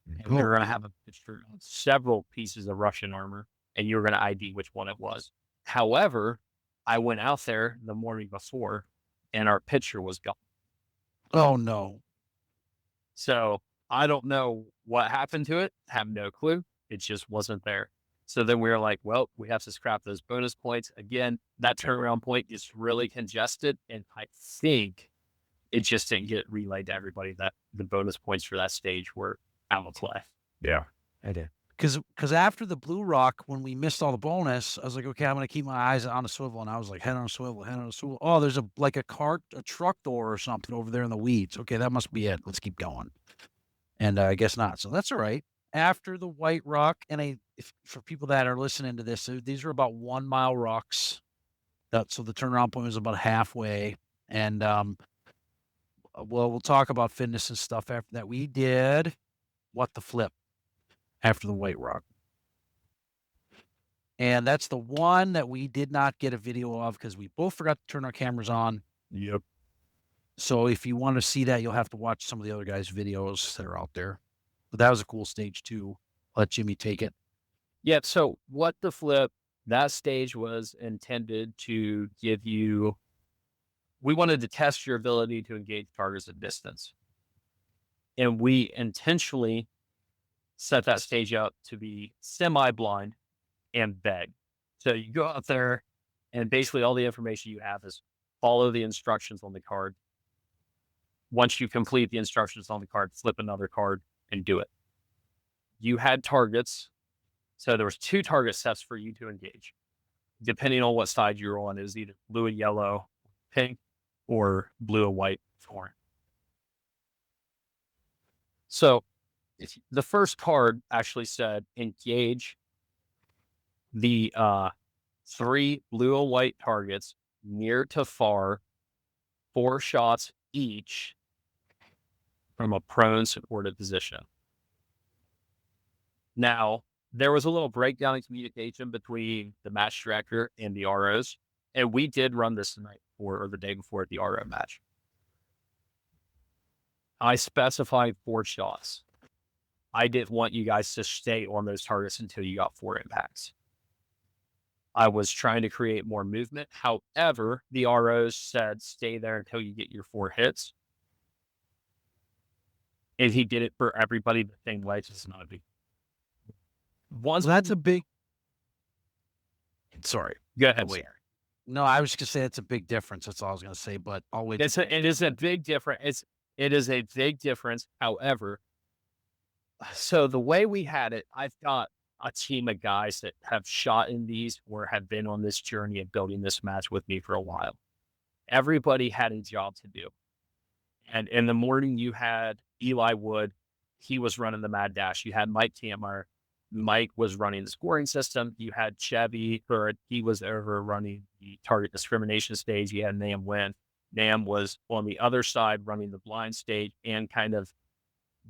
and we were going to have a picture of several pieces of Russian armor, and you were going to ID which one it was. However, I went out there the morning before, and our picture was gone. Oh no. So I don't know what happened to it. Have no clue. It just wasn't there. So then we were like, well, we have to scrap those bonus points. Again, that turnaround point is really congested. And I think it just didn't get relayed to everybody that the bonus points for that stage were out of play. Yeah. I did. Because after the Blue Rock, when we missed all the bonus, I was like, okay, I'm going to keep my eyes on a swivel. And I was like, head on a swivel, head on a swivel. Oh, there's a truck door or something over there in the weeds. Okay, that must be it. Let's keep going. And I guess not. So that's all right. After the White Rock, and for people that are listening to this, these are about 1 mile rocks. So the turnaround point was about halfway. And we'll talk about fitness and stuff after that. We did What the Flip after the White Rock. And that's the one that we did not get a video of because we both forgot to turn our cameras on. Yep. So if you want to see that, you'll have to watch some of the other guys' videos that are out there. But that was a cool stage too. Let Jimmy take it. Yeah. So What the Flip, that stage was intended to give you, we wanted to test your ability to engage targets at distance. And we intentionally set that stage up to be semi-blind and beg. So you go out there and basically all the information you have is follow the instructions on the card. Once you complete the instructions on the card, flip another card and do it. You had targets. So there was 2 target sets for you to engage. Depending on what side you're on, it was either blue and yellow, pink, or blue and white, orange. So the first card actually said engage the 3 blue and white targets near to far, 4 shots each from a prone supported position. Now, there was a little breakdown in communication between the match director and the ROs, and we did run this the night before or the day before at the RO match. I specified 4 shots. I didn't want you guys to stay on those targets until you got 4 impacts. I was trying to create more movement. However, the ROs said stay there until you get your 4 hits. And he did it for everybody the same way. It's just not a big. Once that's a big. Sorry. Go ahead. Wait. No, I was just gonna say it's a big difference. That's all I was gonna say. But I'll wait. It is a big difference. It is a big difference. However, so the way we had it, I've got a team of guys that have shot in these or have been on this journey of building this match with me for a while. Everybody had a job to do. And in the morning, you had Eli Wood. He was running the Mad Dash. You had Mike Tamer. Mike was running the scoring system. You had Chevy, he was over running the target discrimination stage. You had Nam Win. Nam was on the other side running the blind stage, and kind of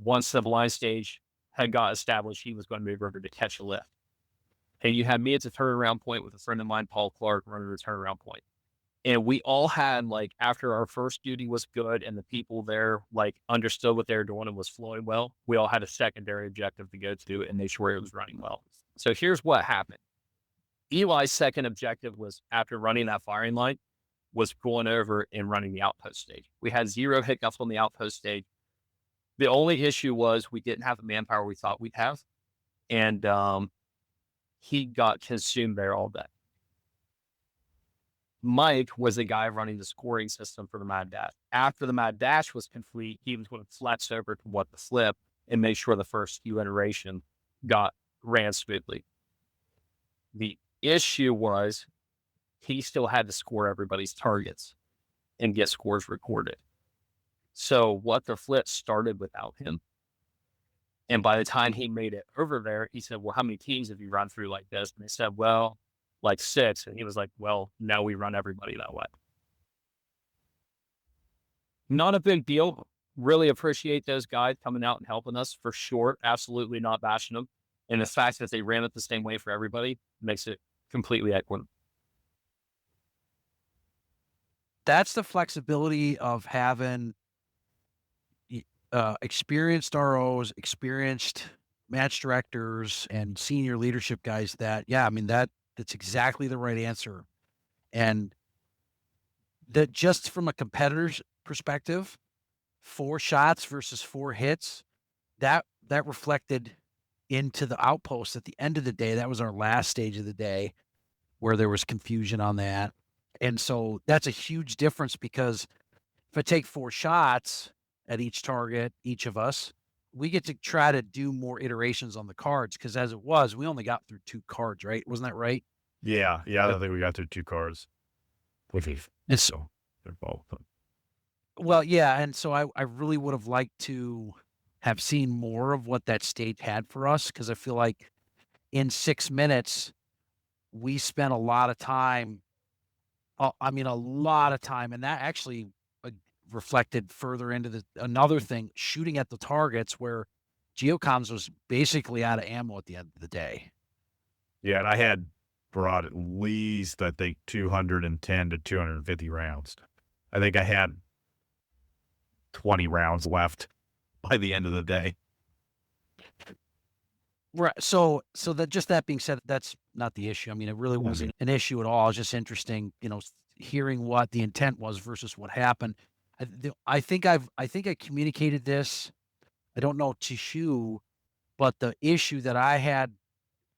once the blind stage had got established, he was going to move over to catch a lift. And you had me at the turnaround point with a friend of mine, Paul Clark, running the turnaround point. And we all had, like, after our first duty was good and the people there, like, understood what they were doing and was flowing well, we all had a secondary objective to go to and make sure it was running well. So here's what happened. Eli's second objective was, after running that firing line, was going over and running the outpost stage. We had 0 hiccups on the outpost stage. The only issue was we didn't have the manpower we thought we'd have. And he got consumed there all day. Mike was the guy running the scoring system for the Mad Dash. After the Mad Dash was complete, he was going to flex over to what the flip and make sure the first few iteration ran smoothly. The issue was he still had to score everybody's targets and get scores recorded. So what the flip started without him. And by the time he made it over there, he said, well, how many teams have you run through like this? And they said, well, like 6. And he was like, well, now we run everybody that way. Not a big deal. Really appreciate those guys coming out and helping us for sure. Absolutely not bashing them. And the fact that they ran it the same way for everybody makes it completely equitable. That's the flexibility of having experienced ROs, experienced match directors, and senior leadership guys that, yeah, I mean, that's exactly the right answer. And that just from a competitor's perspective, 4 shots versus 4 hits, that reflected into the outpost at the end of the day. That was our last stage of the day where there was confusion on that. And so that's a huge difference, because if I take 4 shots at each target, each of us, we get to try to do more iterations on the cards, because as it was, we only got through 2 cards, right? Wasn't that right? Yeah. I don't think we got through 2 cards. And so, They're both. well, yeah, and so I really would have liked to have seen more of what that stage had for us, because I feel like in 6 minutes, we spent a lot of time. I mean, a lot of time, and that actually reflected further into another thing, shooting at the targets, where Geocomms was basically out of ammo at the end of the day. Yeah, and I had brought at least, I think, 210 to 250 rounds. I think I had 20 rounds left by the end of the day. Right. So that being said, that's not the issue. I mean, it really wasn't an issue at all. It's just interesting, hearing what the intent was versus what happened. I think I communicated this. I don't know to Shu, but the issue that I had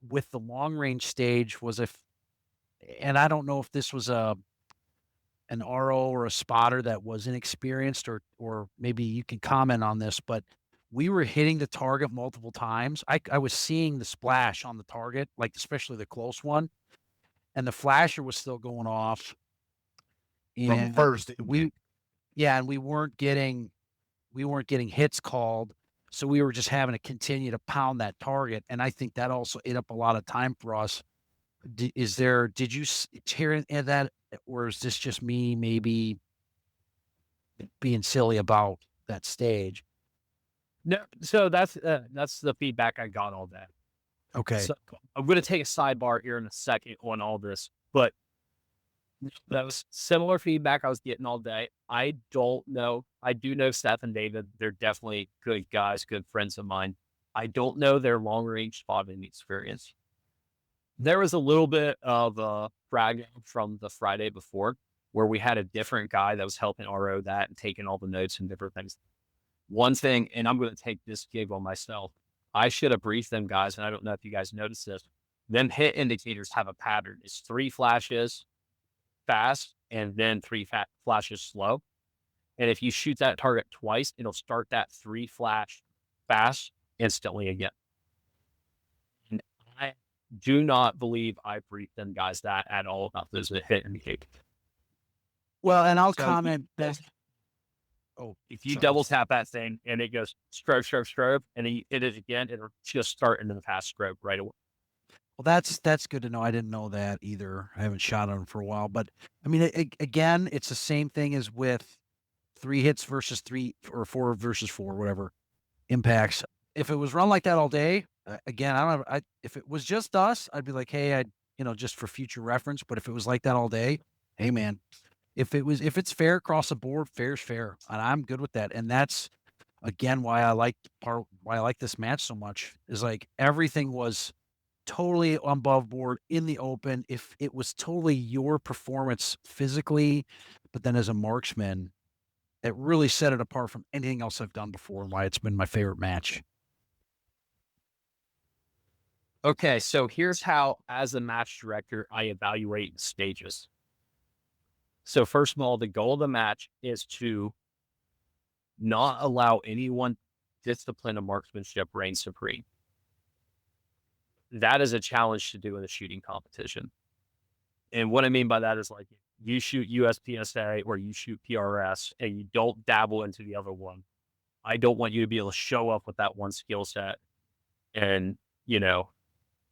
with the long range stage was and I don't know if this was an RO or a spotter that was inexperienced, or maybe you can comment on this, but we were hitting the target multiple times. I was seeing the splash on the target, like especially the close one, and the flasher was still going off. From And first, and we weren't getting hits called, so we were just having to continue to pound that target, and I think that also ate up a lot of time for us. Did you hear any of that, or is this just me maybe being silly about that stage? No, so that's the feedback I got all day. Okay. So I'm going to take a sidebar here in a second on all this, but that was similar feedback I was getting all day. I don't know. I do know Seth and David. They're definitely good guys, good friends of mine. I don't know their long range spotting experience. There was a little bit of bragging from the Friday before, where we had a different guy that was helping RO that and taking all the notes and different things. One thing, and I'm going to take this gig on myself, I should have briefed them guys, and I don't know if you guys noticed this. Them hit indicators have a pattern. It's 3 flashes fast and then 3 flashes slow. And if you shoot that target twice, it'll start that 3 flash fast instantly again. And I do not believe I briefed them guys that at all about those hit indicators. Well, and I'll So comment that. Oh, if you sorry. double tap that thing and it goes strobe, and then you hit it again, it'll just start into the fast strobe right away. Well, that's good to know. I didn't know that either. I haven't shot on them for a while, but I mean, again, it's the same thing as with 3 hits versus 3, or 4 versus 4, whatever impacts. If it was run like that all day, again, if it was just us, I'd be like, hey, just for future reference. But if it was like that all day, hey, man, if it's fair across the board, fair's fair, and I'm good with that. And that's again why I like this match so much, is like everything was totally above board in the open. If it was totally your performance physically, but then as a marksman, it really set it apart from anything else I've done before, and why it's been my favorite match. Okay, so here's how, as a match director, I evaluate stages. So first of all, the goal of the match is to not allow anyone discipline of marksmanship reign supreme. That is a challenge to do in a shooting competition. And what I mean by that is like you shoot USPSA or you shoot PRS and you don't dabble into the other one. I don't want you to be able to show up with that one skill set and,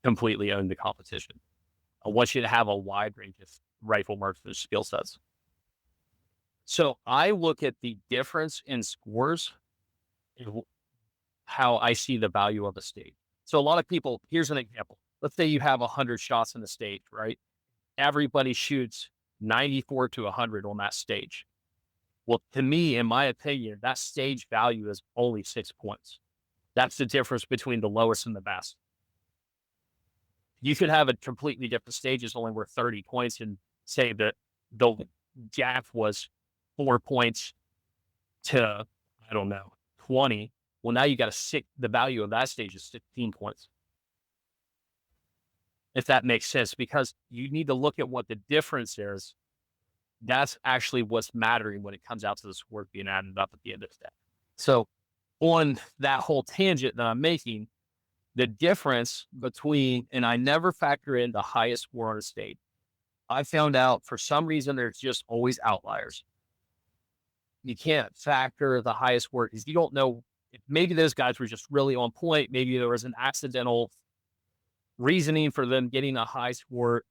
completely own the competition. I want you to have a wide range of rifle marksman skill sets. So I look at the difference in scores and how I see the value of a stage. So a lot of people, here's an example. Let's say you have 100 shots in the stage, right? Everybody shoots 94 to 100 on that stage. Well, to me, in my opinion, that stage value is only 6 points. That's the difference between the lowest and the best. You could have a completely different stage is only worth 30 points and say that the gap was 4 points to, I don't know, 20. Well, now you got the value of that stage is 16 points. If that makes sense, because you need to look at what the difference is. That's actually what's mattering when it comes out to the score being added up at the end of the day. So on that whole tangent that I'm making, the difference between, and I never factor in the highest score on a stage. I found out for some reason there's just always outliers. You can't factor the highest score because you don't know if maybe those guys were just really on point. Maybe there was an accidental reasoning for them getting a high score,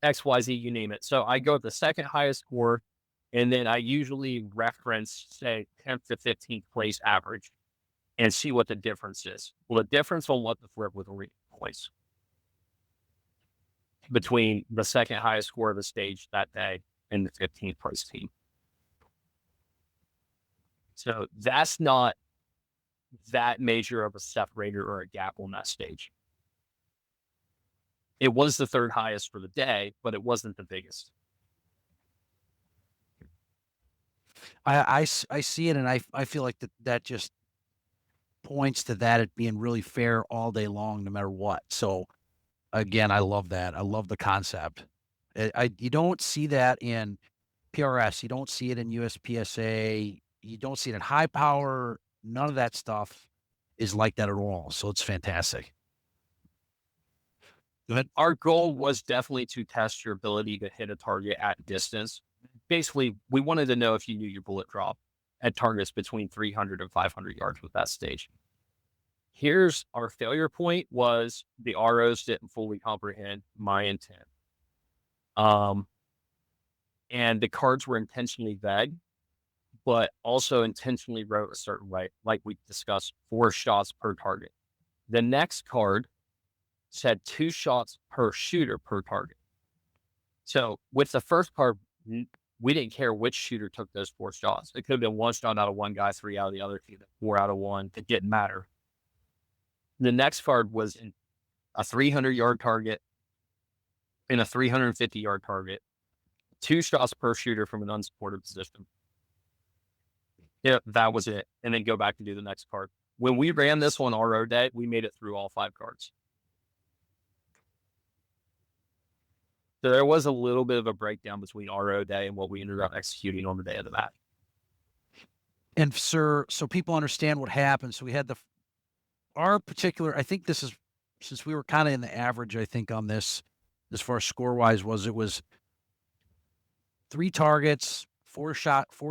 XYZ, you name it. So I go with the second highest score, and then I usually reference, say, 10th to 15th place average and see what the difference is. Well, the difference on what the flip with points between the second highest score of the stage that day and the 15th place team. So that's not that major of a separator or a gap on that stage. It was the third highest for the day, but it wasn't the biggest. I see it, and I feel like that just points to that it being really fair all day long, no matter what. So again, I love that. I love the concept. You don't see that in PRS. You don't see it in USPSA. You don't see it in high power. None of that stuff is like that at all. So it's fantastic. Go ahead. Our goal was definitely to test your ability to hit a target at distance. Basically, we wanted to know if you knew your bullet drop at targets between 300 and 500 yards with that stage. Here's our failure point was the ROs didn't fully comprehend my intent. And the cards were intentionally vague, but also intentionally wrote a certain way, like we discussed, 4 shots per target. The next card said 2 shots per shooter per target. So with the first card, we didn't care which shooter took those 4 shots. It could have been 1 shot out of one guy, 3 out of the other, 4 out of one. It didn't matter. The next card was a 300-yard target and a 350-yard target. 2 shots per shooter from an unsupported position. Yeah, that was it. And then go back and do the next card. When we ran this on RO day, we made it through all 5 cards. So there was a little bit of a breakdown between RO day and what we ended up executing on the day of the match. And sir, so people understand what happened. So we had our particular, I think this is, since we were kind of in the average, I think on this, as far as score wise it was 3 targets, 4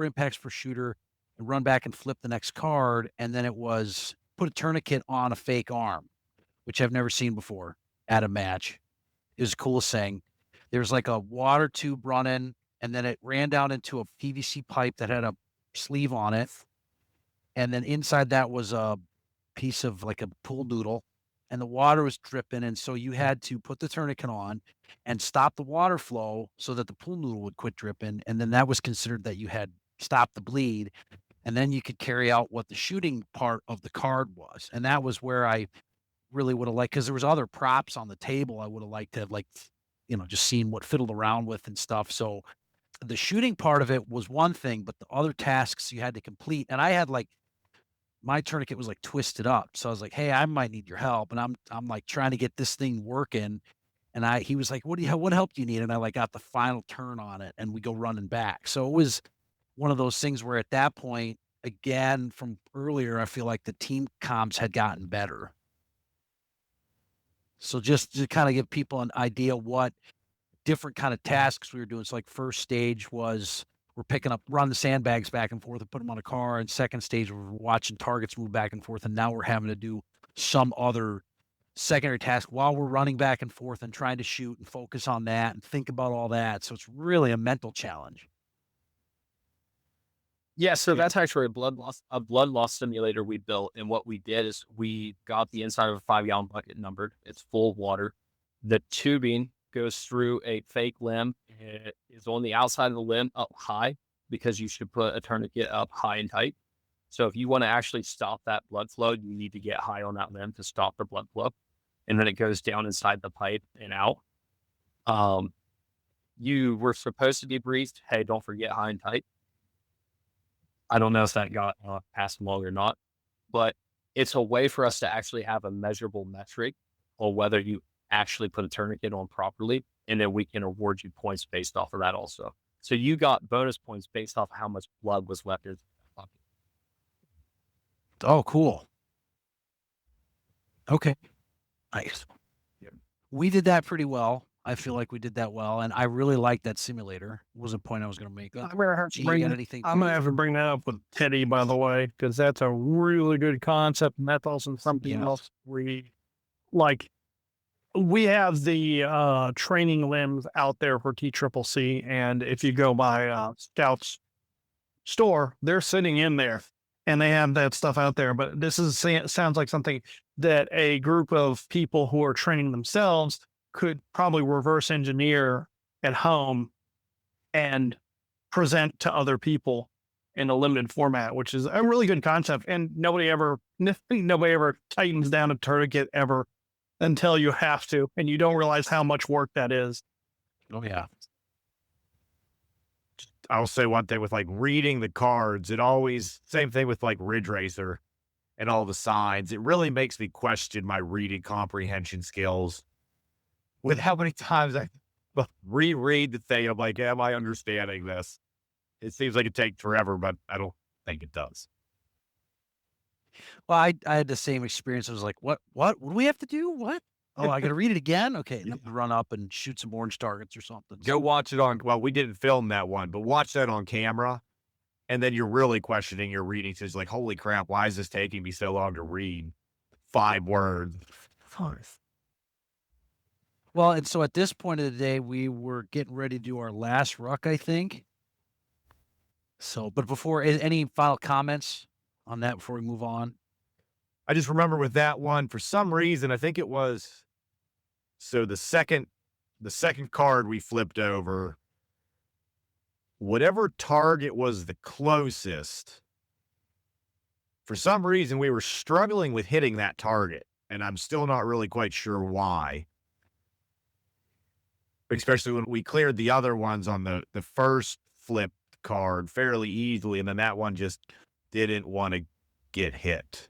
impacts per shooter, and run back and flip the next card. And then it was put a tourniquet on a fake arm, which I've never seen before at a match. It was the coolest thing. There's like a water tube running, and then it ran down into a PVC pipe that had a sleeve on it. And then inside that was a piece of like a pool noodle, and the water was dripping. And so you had to put the tourniquet on and stop the water flow so that the pool noodle would quit dripping. And then that was considered that you had stopped the bleed. And then you could carry out what the shooting part of the card was. And that was where I really would have liked, because there was other props on the table I would have liked to have, like, just seen what fiddled around with and stuff. So the shooting part of it was one thing, but the other tasks you had to complete. And I had my tourniquet was like twisted up. So I was like, hey, I might need your help. And I'm like trying to get this thing working. And he was like, what help do you need? And I like got the final turn on it and we go running back. So it was one of those things where at that point, again, from earlier, I feel like the team comms had gotten better. So just to kind of give people an idea what different kind of tasks we were doing. So like first stage was we're run the sandbags back and forth and put them on a car. And second stage, we're watching targets move back and forth. And now we're having to do some other secondary task while we're running back and forth and trying to shoot and focus on that and think about all that. So it's really a mental challenge. Yeah, so that's actually a blood loss simulator we built, and what we did is we got the inside of a 5-gallon bucket numbered. It's full of water. The tubing goes through a fake limb. It is on the outside of the limb up high because you should put a tourniquet up high and tight. So if you want to actually stop that blood flow, you need to get high on that limb to stop the blood flow, and then it goes down inside the pipe and out. You were supposed to be briefed, hey, don't forget high and tight. I don't know if that got passed along or not, but it's a way for us to actually have a measurable metric on whether you actually put a tourniquet on properly, and then we can award you points based off of that also. So you got bonus points based off how much blood was left in that bucket. Oh, cool. Okay. Nice. Yep. We did that pretty well. I feel like we did that well, and I really liked that simulator. Was a point I was going to make. I'm gonna have to Gee, you bring got anything? I'm gonna have to bring that up with Teddy, by the way, because that's a really good concept, and that's also something Yeah. else we like. We have the training limbs out there for TCCC, and if you go by Scout's store, they're sitting in there, and they have that stuff out there. But this sounds like something that a group of people who are training themselves could probably reverse engineer at home and present to other people in a limited format, which is a really good concept. And nobody ever tightens down a tourniquet ever until you have to, and you don't realize how much work that is. Oh yeah. I'll say one thing with like reading the cards. It always, same thing with like Ridge Racer and all the signs. It really makes me question my reading comprehension skills with how many times I reread the thing. I'm like, am I understanding this? It seems like it takes forever, but I don't think it does. Well, I had the same experience. I was like, what do we have to do? What? Oh, I got to read it again? Okay. And then we run up and shoot some orange targets or something. Go watch it on, well, we didn't film that one, but watch that on camera. And then you're really questioning your reading. So it's like, holy crap, why is this taking me so long to read 5 words? Well, and so at this point of the day, we were getting ready to do our last ruck, I think. So, but before, any final comments on that before we move on? I just remember with that one, for some reason, I think it was, so the second card we flipped over, whatever target was the closest, for some reason, we were struggling with hitting that target. And I'm still not really quite sure why. Especially when we cleared the other ones on the first flip card fairly easily. And then that one just didn't want to get hit.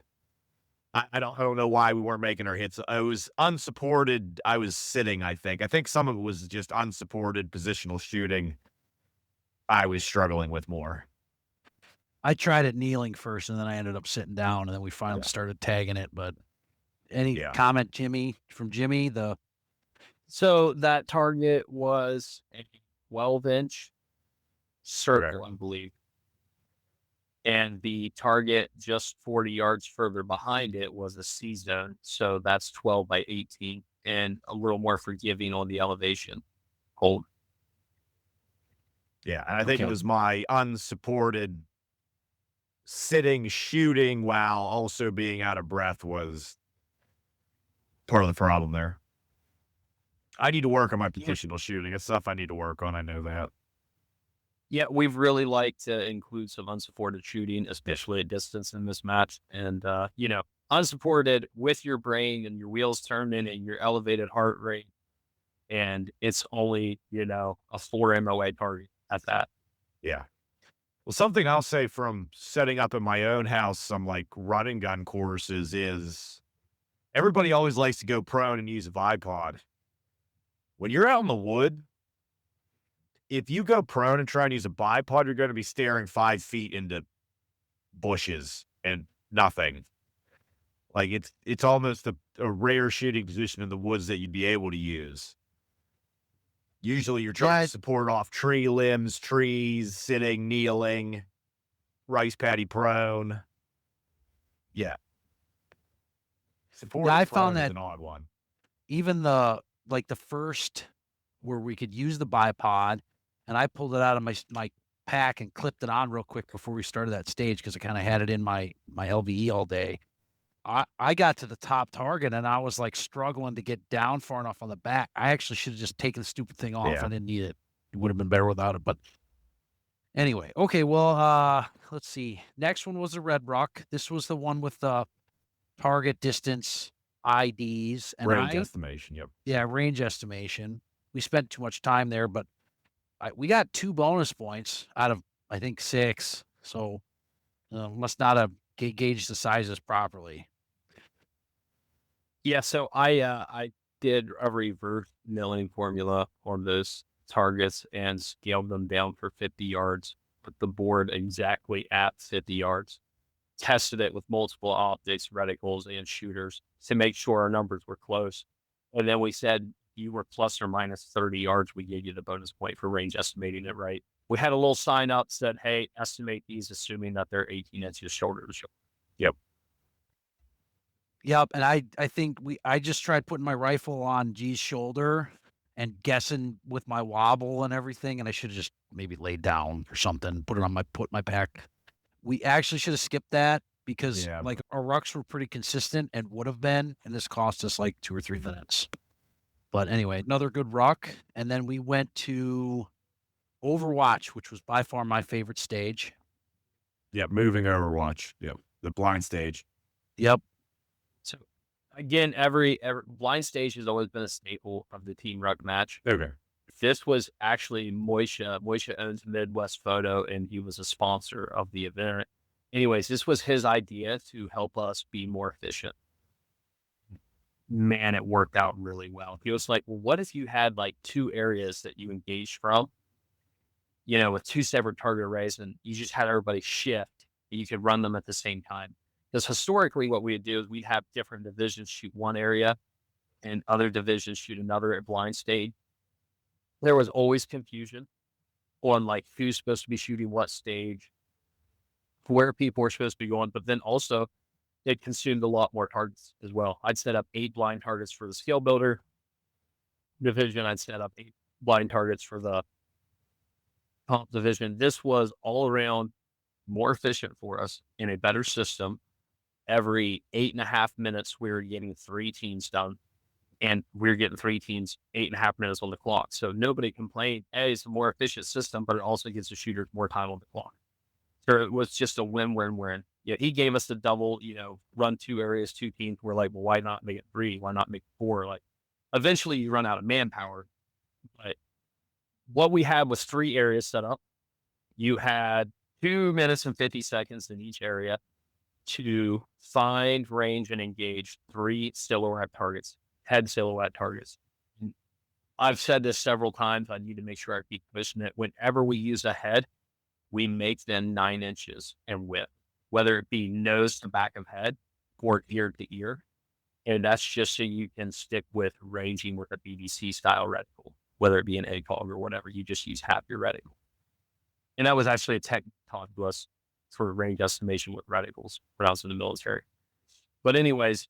I don't know why we weren't making our hits. I was unsupported. I was sitting, I think. I think some of it was just unsupported positional shooting. I was struggling with more. I tried it kneeling first, and then I ended up sitting down, and then we finally started tagging it. But any comment, Jimmy, from Jimmy? So that target was a 12-inch circle, I believe. And the target just 40 yards further behind it was a C zone. So that's 12 by 18 and a little more forgiving on the elevation hold. Yeah. And I think it was my unsupported sitting, shooting while also being out of breath was part of the problem there. I need to work on my positional shooting. It's stuff I need to work on. I know that. Yeah, we've really liked to include some unsupported shooting, especially at distance in this match. And, unsupported with your brain and your wheels turning and your elevated heart rate. And it's only, a 4 MOA target at that. Yeah. Well, something I'll say from setting up in my own house, some like run and gun courses is everybody always likes to go prone and use a bipod. when you're out in the wood, if you go prone and try and use a bipod, you're going to be staring 5 feet into bushes and nothing. Like it's almost a rare shooting position in the woods that you'd be able to use. Usually you're trying to support off tree limbs, trees, sitting, kneeling, rice paddy prone. Yeah. Support I prone found is that an odd one. even the first where we could use the bipod, and I pulled it out of my pack and clipped it on real quick before we started that stage because I kind of had it in my LVE all day. I got to the top target and I was like struggling to get down far enough on the back. I actually should have just taken the stupid thing off. Yeah. I didn't need it. It would have been better without it. But anyway, okay. Well, let's see. Next one was the Red Rock. This was the one with the target distance IDs and Range estimation. Yep. yeah, range estimation. We spent too much time there, but we got 2 bonus points out of I think 6. So must not have gauged the sizes properly. Yeah, so I did a reverse milling formula on those targets and scaled them down for 50 yards, put the board exactly at 50 yards, tested it with multiple optics, reticles, and shooters to make sure our numbers were close. And then we said you were plus or minus 30 yards, we gave you the bonus point for range estimating it right. We had a little sign up said, hey, estimate these assuming that they're 18 inches shoulder to shoulder. Yep. Yep, and I think I just tried putting my rifle on G's shoulder and guessing with my wobble and everything, and I should have just maybe laid down or something, put my pack. We actually should have skipped that because Yeah. like our rucks were pretty consistent and would have been, and this cost us like 2 or 3 minutes. But anyway, another good ruck, and then we went to Overwatch, which was by far my favorite stage. Yep. Moving Overwatch. Yep. The blind stage. Yep. So again, every blind stage has always been a staple of the Team Ruck match. Okay. This was actually Moisha. Moisha owns Midwest Photo, and he was a sponsor of the event. Anyways, this was his idea to help us be more efficient. Man, it worked out really well. He was like, well, what if you had like 2 areas that you engaged from, with 2 separate target arrays, and you just had everybody shift, and you could run them at the same time? Because historically, what we'd do is we'd have different divisions shoot one area and other divisions shoot another at blind stage. There was always confusion on like who's supposed to be shooting what stage, where people were supposed to be going, but then also it consumed a lot more targets as well. I'd set up 8 blind targets for the scale builder division. I'd set up 8 blind targets for the comp division. This was all around more efficient for us in a better system. Every 8.5 minutes, we were getting 3 teams done, and we were getting 3 teams 8.5 minutes on the clock. So nobody complained. Hey, it's a more efficient system, but it also gives the shooters more time on the clock. So it was just a win-win-win. Yeah, he gave us the double, run 2 areas, 2 teams. We're like, well, why not make it 3? Why not make it 4? Like, eventually you run out of manpower. But what we had was 3 areas set up. You had 2 minutes and 50 seconds in each area to find, range, and engage 3 silhouette targets, head silhouette targets. I've said this several times. I need to make sure I keep pushing it. Whenever we use a head, we make them 9 inches in width, whether it be nose to back of head or ear to ear. And that's just so you can stick with ranging with a BBC style reticle, whether it be an ACOG or whatever. You just use half your reticle. And that was actually a tech taught to us for range estimation with reticles when I was in the military. But anyways,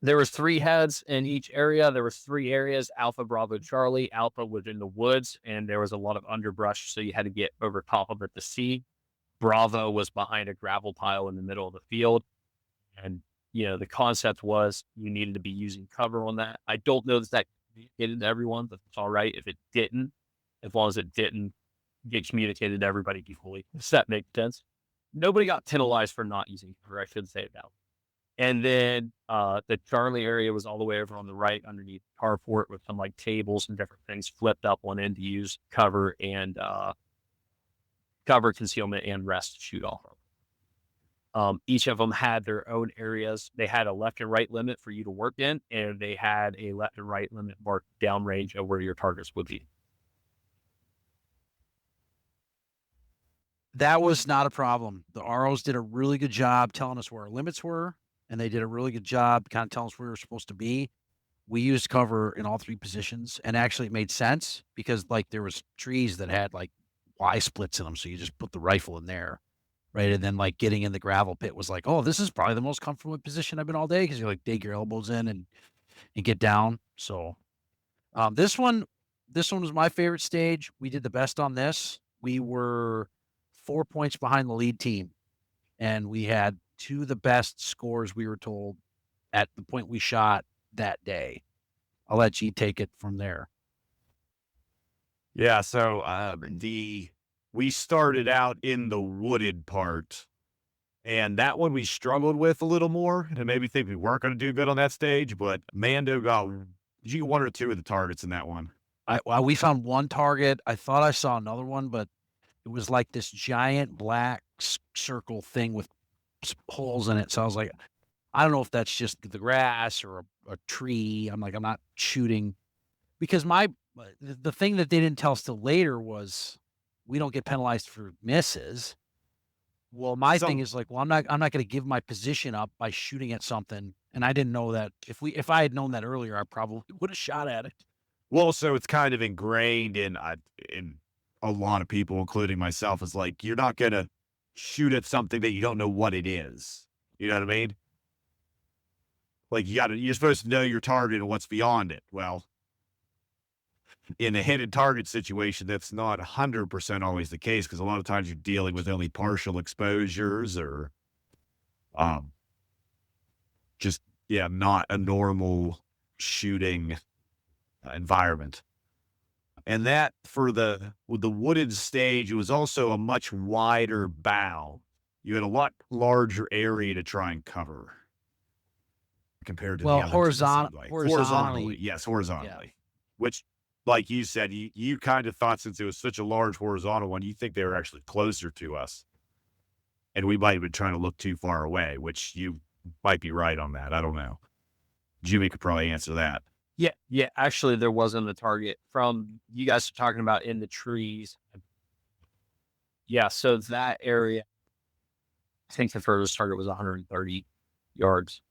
there was 3 heads in each area. There was 3 areas, Alpha, Bravo, Charlie. Alpha was in the woods, and there was a lot of underbrush, so you had to get over top of it to see. Bravo was behind a gravel pile in the middle of the field. And, the concept was you needed to be using cover on that. I don't know that communicated to everyone, but it's all right if it didn't, as long as it didn't get communicated to everybody equally. Does that make sense? Nobody got penalized for not using cover. I should say it now. And then the Charlie area was all the way over on the right underneath the carport with some like tables and different things flipped up on end to use cover and cover concealment and rest to shoot off of. Each of them had their own areas. They had a left and right limit for you to work in, and they had a left and right limit marked downrange of where your targets would be. That was not a problem. The ROs did a really good job telling us where our limits were, and they did a really good job kind of telling us where we were supposed to be. We used cover in all 3 positions, and actually it made sense because, like, there was trees that had, like, Y splits in them, so you just put the rifle in there, right? And then, like, getting in the gravel pit was like, "Oh, this is probably the most comfortable position I've been all day because you, like, dig your elbows in and get down." So, this one was my favorite stage. We did the best on this. We were 4 points behind the lead team, and we had 2 of the best scores, we were told, at the point we shot that day. I'll let you take it from there. Yeah, so we started out in the wooded part, and that one we struggled with a little more, and it made me think we weren't going to do good on that stage. But Mando got, did you get 1 or 2 of the targets in that one? We found 1 target. I thought I saw another one, but it was like this giant black circle thing with holes in it. So I was like, I don't know if that's just the grass or a tree. I'm like, I'm not shooting because the thing that they didn't tell us till later was we don't get penalized for misses. Well, my thing is like, well, I'm not going to give my position up by shooting at something. And I didn't know that if I had known that earlier, I probably would have shot at it. Well, so it's kind of ingrained in a lot of people, including myself, is like, you're not going to shoot at something that you don't know what it is. You know what I mean? Like you're supposed to know your target and what's beyond it. Well, in a hidden target situation, that's not 100% always the case because a lot of times you're dealing with only partial exposures or, not a normal shooting environment. And that with the wooded stage, it was also a much wider bow. You had a lot larger area to try and cover compared to the other horizontally. Yes, horizontally. Yeah. Which, like you said, you kind of thought since it was such a large horizontal one, you think they were actually closer to us. And we might have been trying to look too far away, which you might be right on that. I don't know. Jimmy could probably answer that. Yeah. Actually, there wasn't a target from you guys are talking about in the trees. Yeah, so that area, I think the furthest target was 130 yards.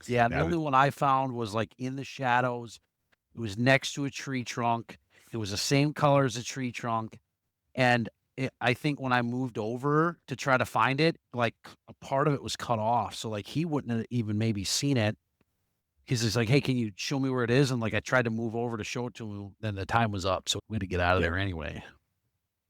Yeah, the only one I found was like in the shadows. It was next to a tree trunk. It was the same color as a tree trunk. And I think when I moved over to try to find it, like a part of it was cut off. So like he wouldn't have even maybe seen it. He's just like, hey, can you show me where it is? And like I tried to move over to show it to him. Then the time was up. So we had to get out of there anyway.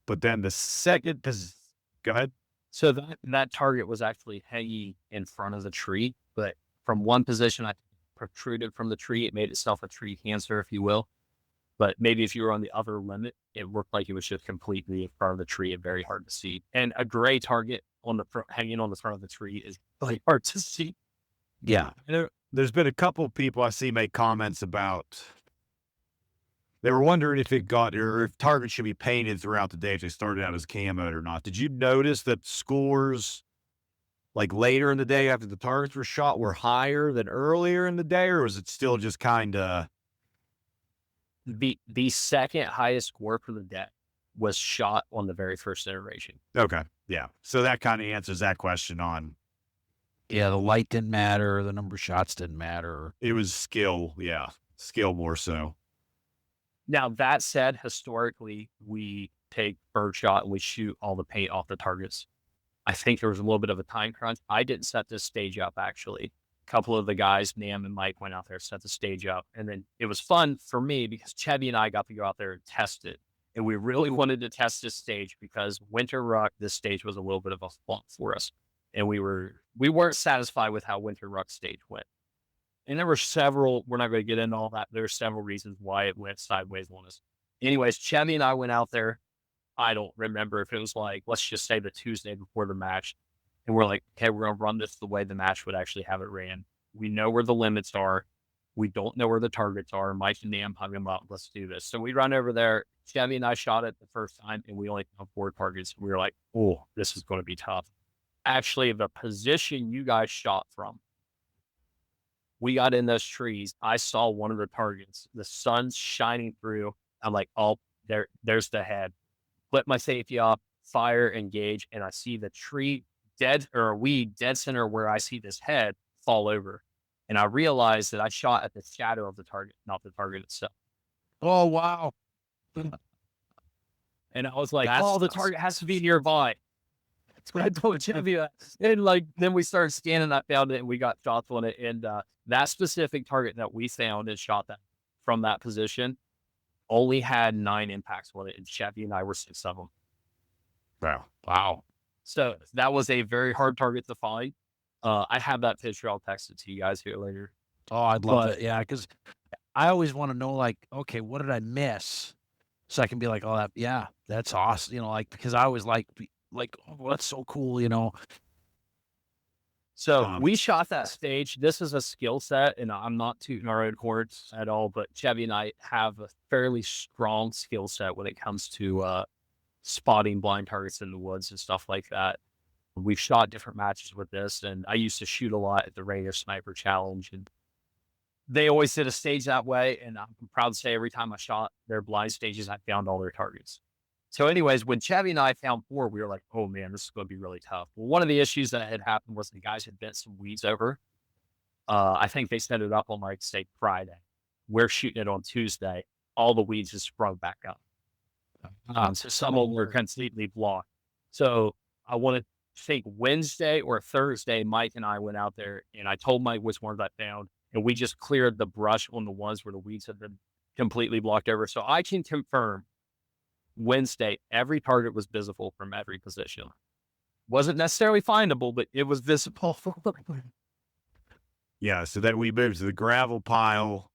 But then go ahead. So that target was actually hanging in front of the tree, but from one position I protruded from the tree. It made itself a tree cancer, if you will. But maybe if you were on the other limit, it looked like it was just completely in front of the tree and very hard to see. And a gray target on the hanging on the front of the tree is really hard to see. Yeah. There's been a couple of people I see make comments about they were wondering if if targets should be painted throughout the day if they started out as camo or not. Did you notice that scores like later in the day after the targets were shot were higher than earlier in the day, or was it still just kind of the second highest score for the day was shot on the very first iteration? Okay. Yeah. So that kind of answers that question on. Yeah, the light didn't matter. The number of shots didn't matter. It was skill. Yeah. Skill more so. Now, that said, historically, we take birdshot and we shoot all the paint off the targets. I think there was a little bit of a time crunch. I didn't set this stage up, actually. A couple of the guys, Nam and Mike, went out there, set the stage up. And then it was fun for me because Chevy and I got to go out there and test it. And we really wanted to test this stage because Winter Ruck, this stage was a little bit of a flop for us. And we weren't satisfied with how Winter Ruck stage went. And there were several, we're not going to get into all that. There were several reasons why it went sideways on us. Anyways, Chevy and I went out there. I don't remember if it was like, let's just say the Tuesday before the match. And we're like, okay, we're going to run this the way the match would actually have it ran. We know where the limits are. We don't know where the targets are. Mike and Nam hung them up. Let's do this. So we run over there. Chevy and I shot it the first time, and we only found 4 targets. We were like, oh, this is going to be tough. actually the position you guys shot from. We got in those trees. I saw one of the targets. The sun's shining through. I'm like, oh, there's the head. Flip my safety off, fire, engage, and I see the tree dead or a weed dead center where I see this head fall over. And I realized that I shot at the shadow of the target, not the target itself. Oh, wow. And I was like, That's oh, the nuts. target has to be nearby. That's what I told Chevy. And like, then we started scanning. I found it and we got shots on it. And that specific target that we found and shot that from that position only had 9 impacts on it. And Chevy and I were 6 of them. Wow. Wow. So that was a very hard target to find. I have that picture. I'll text it to you guys here later. Oh, I'd love But- it. Yeah, because I always want to know, like, okay, what did I miss? So I can be like, oh, that's awesome. You know, like, because I always like, oh, that's so cool, you know. So Um, we shot that stage. This is a skill set, and I'm not tooting our own horns at all, but Chevy and I have a fairly strong skill set when it comes to spotting blind targets in the woods and stuff like that. We've shot different matches with this, and I used to shoot a lot at the Radio Sniper Challenge, and they always did a stage that way. And I'm proud to say every time I shot their blind stages, I found all their targets. So anyways, when Chevy and I found 4, we were like, oh man, this is going to be really tough. Well, one of the issues that had happened was the guys had bent some weeds over. I think they set it up on like, say, Friday. We're shooting it on Tuesday. All the weeds just sprung back up. So some of them were completely blocked. So I want to think Wednesday or Thursday, Mike and I went out there and I told Mike which ones I found. And we just cleared the brush on the ones where the weeds had been completely blocked over. So I can confirm Wednesday, every target was visible from every position. Wasn't necessarily findable, but it was visible. Yeah, so then we moved to the gravel pile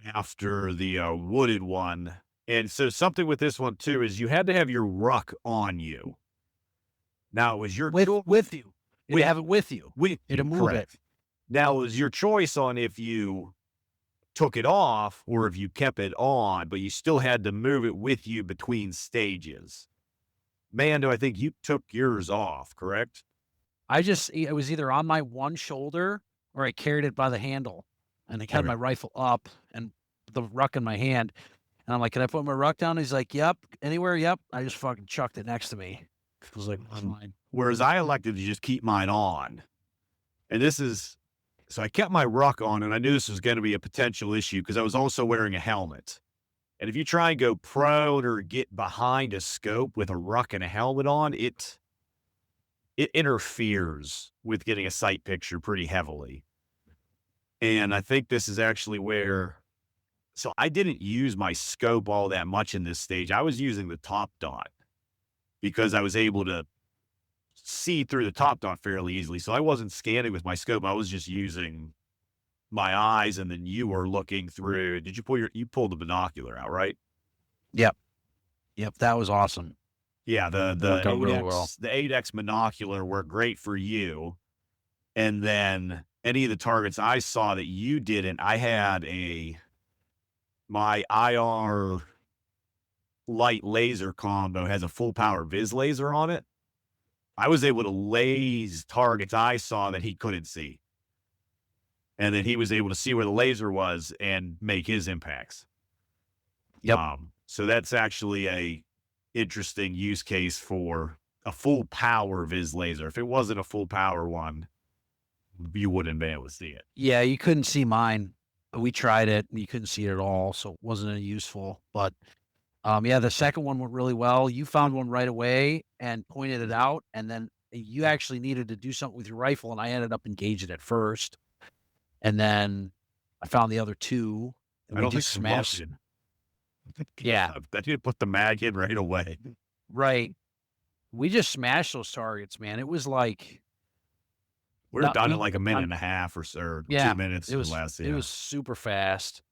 after the wooded one. And so something with this one too is you had to have your ruck on you. Now it was your With you. We- You have it with you. you to move it. Now it was your choice on if you took it off or if you kept it on, but you still had to move it with you between stages. Mando, I think you took yours off, correct? It was either on my one shoulder or I carried it by the handle and I had Okay. my rifle up and the ruck in my hand. And I'm like, can I put my ruck down? He's like, yep. Anywhere? Yep. I just fucking chucked it next to me. I was like, fine. Whereas I elected to just keep mine on. And so I kept my ruck on and I knew this was going to be a potential issue because I was also wearing a helmet. And if you try and go prone or get behind a scope with a ruck and a helmet on, it interferes with getting a sight picture pretty heavily. And I think this is actually so I didn't use my scope all that much in this stage. I was using the top dot because I was able to see through the top dot fairly easily. So I wasn't scanning with my scope. I was just using my eyes, and then you were looking through. Did you pulled the binocular out, right? Yep. That was awesome. Yeah, the Worked out really 8X, well. the 8X binocular were great for you. And then any of the targets I saw that you didn't, I had my IR light laser combo has a full power vis laser on it. I was able to laze targets I saw that he couldn't see. And then he was able to see where the laser was and make his impacts. Yep. So that's actually a interesting use case for a full power vis laser. If it wasn't a full power one, you wouldn't be able to see it. Yeah, you couldn't see mine. We tried it and you couldn't see it at all. So it wasn't any useful. But yeah, the second one went really well. You found one right away and pointed it out. And then you actually needed to do something with your rifle. And I ended up engaging it first. And then I found the other 2. And I we don't think just you smashed. loaded. Yeah. I didn't put the mag in right away. Right. We just smashed those targets, man. It was like, We're No, done we- in like a minute and a half or so, or Yeah, 2 minutes. it was less. it was super fast.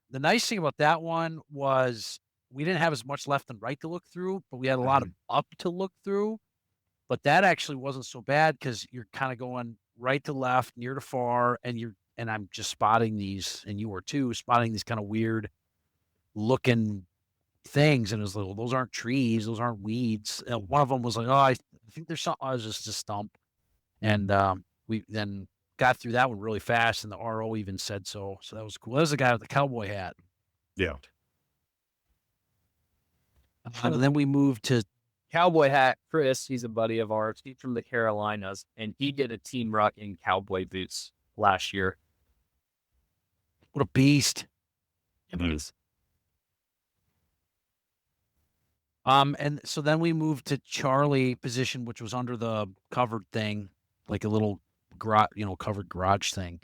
The nice thing about that one was we didn't have as much left and right to look through, but we had a lot of up to look through. But that actually wasn't so bad because you're kind of going right to left, near to far, and I'm just spotting these, and you were too, spotting these kind of weird looking things. And it was like, well, those aren't trees, those aren't weeds. And one of them was like, oh, think there's something. I was just a stump, and we then got through that one really fast, and the RO even said so. So that was cool. That was the guy with the cowboy hat. Yeah. And then we moved to Cowboy hat, Chris, he's a buddy of ours. He's from the Carolinas, and he did a team ruck in cowboy boots last year. what a beast. And so then we moved to Charlie position, which was under the covered thing, like a little covered garage thing.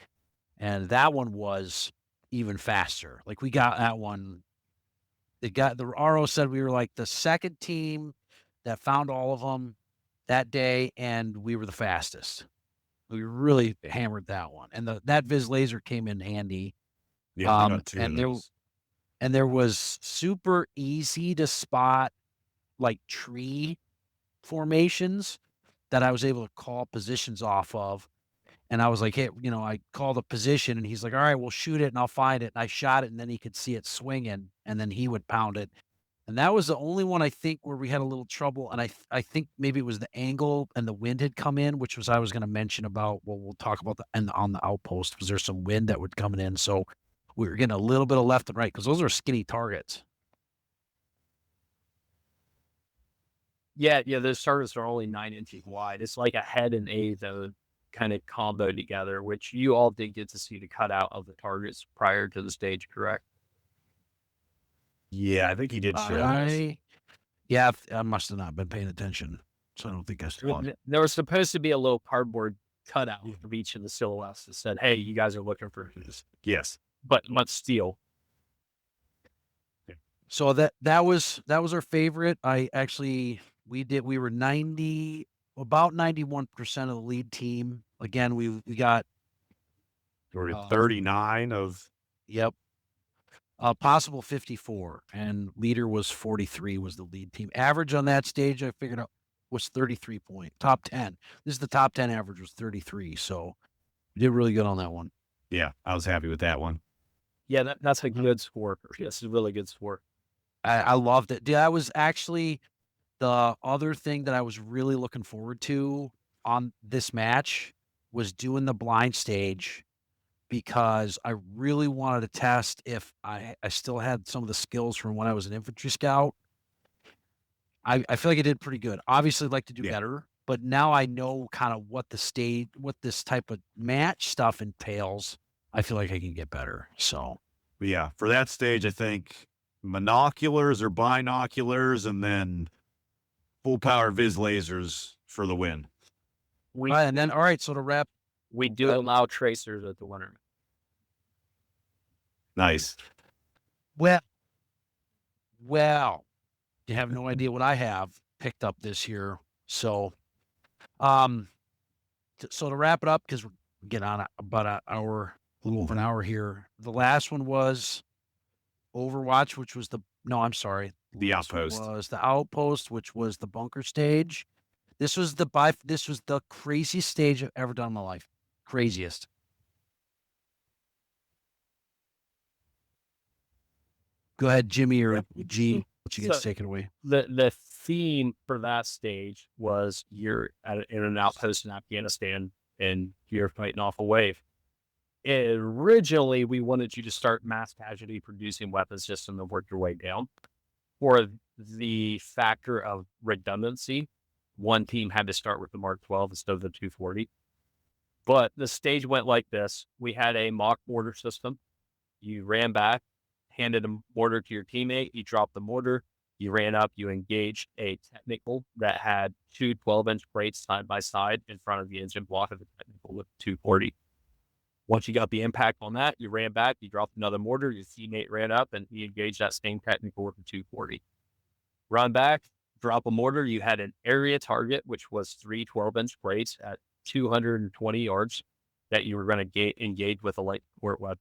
And that one was even faster. Like we got that one. The RO said we were like the second team that found all of them that day, and we were the fastest. We really hammered that one. And that Viz laser came in handy. Yeah. I got two of those. And there was super easy to spot like tree formations that I was able to call positions off of. And I was like, hey, I called a position and he's like, all right, we'll shoot it and I'll find it. And I shot it and then he could see it swinging and then he would pound it. And that was the only one I think where we had a little trouble. And I think maybe it was the angle and the wind had come in, which was I was going to mention about, well, we'll talk about on the outpost. Was there some wind that would coming in? So we were getting a little bit of left and right because those are skinny targets. Yeah, those targets are only 9 inches wide. It's like a head and a though kind of combo together, which you all did get to see the cutout of the targets prior to the stage, correct? Yeah, I think he did show us. Yeah, I must have not been paying attention, so I don't think I saw it. There was supposed to be a little cardboard cutout of each of the silhouettes that said, "Hey, you guys are looking for this," Yes. but steel. So that was our favorite. We were about 91% of the lead team. Again, we got Or 39 of. Yep. Possible 54, and leader was 43 was the lead team. Average on that stage, I figured out, was 33 point. Top 10. This is the top 10 average was 33, so we did really good on that one. Yeah, I was happy with that one. Yeah, that's a good score. Yes, a really good score. I loved it. That was actually the other thing that I was really looking forward to on this match was doing the blind stage because I really wanted to test if I still had some of the skills from when I was an infantry scout. I feel like I did pretty good. Obviously, I'd like to do better, but now I know kind of what this type of match stuff entails. I feel like I can get better. So, but yeah, for that stage, I think monoculars or binoculars and then full power Viz lasers for the win. And then, all right, so to wrap, we do allow tracers at the winter. Nice. Well, you have no idea what I have picked up this year. So, so to wrap it up, because we're getting on about a little over an hour here. The last one was Overwatch, which was the Outpost. Was the Outpost, which was the bunker stage. This was the craziest stage I've ever done in my life. Craziest. Go ahead, Jimmy or G. Let you get taken away. The theme for that stage was you're in an outpost in Afghanistan and you're fighting off a wave. Originally, we wanted you to start mass casualty producing weapons system and work your way down. For the factor of redundancy, one team had to start with the Mark 12 instead of the 240. But the stage went like this. We had a mock mortar system. You ran back, handed a mortar to your teammate. You dropped the mortar. You ran up. You engaged a technical that had two 12-inch crates side by side in front of the engine block of the technical with 240. Once you got the impact on that, you ran back. You dropped another mortar. Your teammate ran up, and he engaged that same technical with the 240. Run back, drop a mortar. You had an area target, which was three 12-inch crates at 220 yards that you were going to engage with a light support weapon.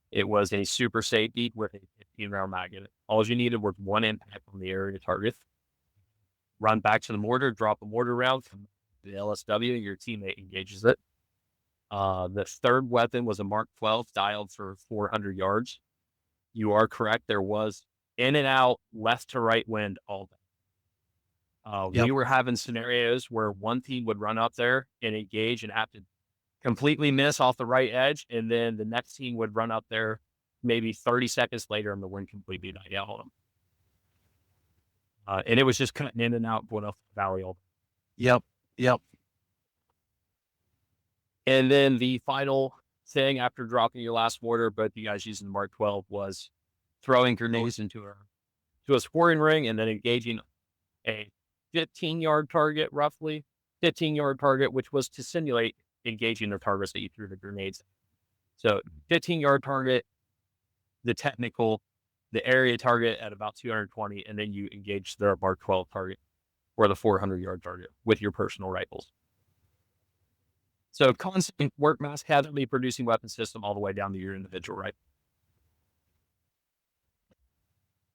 It was a super safety with a 15-round mag in it. All you needed was one impact on the area target. Run back to the mortar, drop a mortar round from the LSW. Your teammate engages it. The third weapon was a Mark 12 dialed for 400 yards. You are correct. There was in and out, left to right wind all day. Yep. We were having scenarios where one team would run up there and engage and have to completely miss off the right edge, and then the next team would run up there maybe 30 seconds later, and the wind completely died out on them. And it was just cutting in and out, going up the valley all. Yep. Yep. And then the final thing after dropping your last mortar, both you guys using the Mark 12, was throwing grenades into a scoring ring and then engaging a 15-yard target, roughly 15-yard target, which was to simulate engaging the targets that you threw the grenades. So 15-yard target, the area target at about 220, and then you engage their Mark 12 target or the 400-yard target with your personal rifles. So constant work mass had to be producing weapon system all the way down to your individual rifle.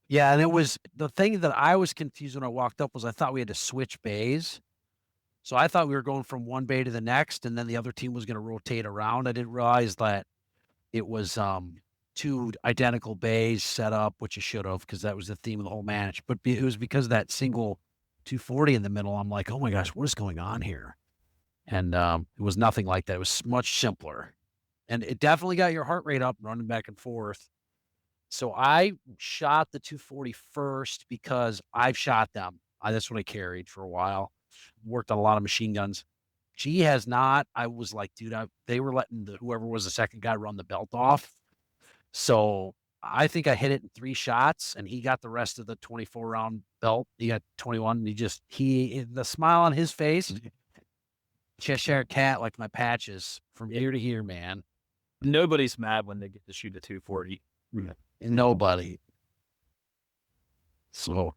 Yeah, and it was the thing that I was confused when I walked up was I thought we had to switch bays. So I thought we were going from one bay to the next, and then the other team was going to rotate around. I didn't realize that it was two identical bays set up, which you should have, because that was the theme of the whole match. But it was because of that single 240 in the middle. I'm like, oh my gosh, what is going on here? And it was nothing like that. It was much simpler, and it definitely got your heart rate up running back and forth. So I shot the 240 first because I've shot them. That's what I carried for a while. Worked on a lot of machine guns. G has not. I was like, dude, they were letting whoever was the second guy run the belt off. So I think I hit it in 3 shots, and he got the rest of the 24 round belt. He got 21. And the smile on his face, Cheshire cat, like my patches from ear to ear, man. Nobody's mad when they get to shoot a 240. Nobody. So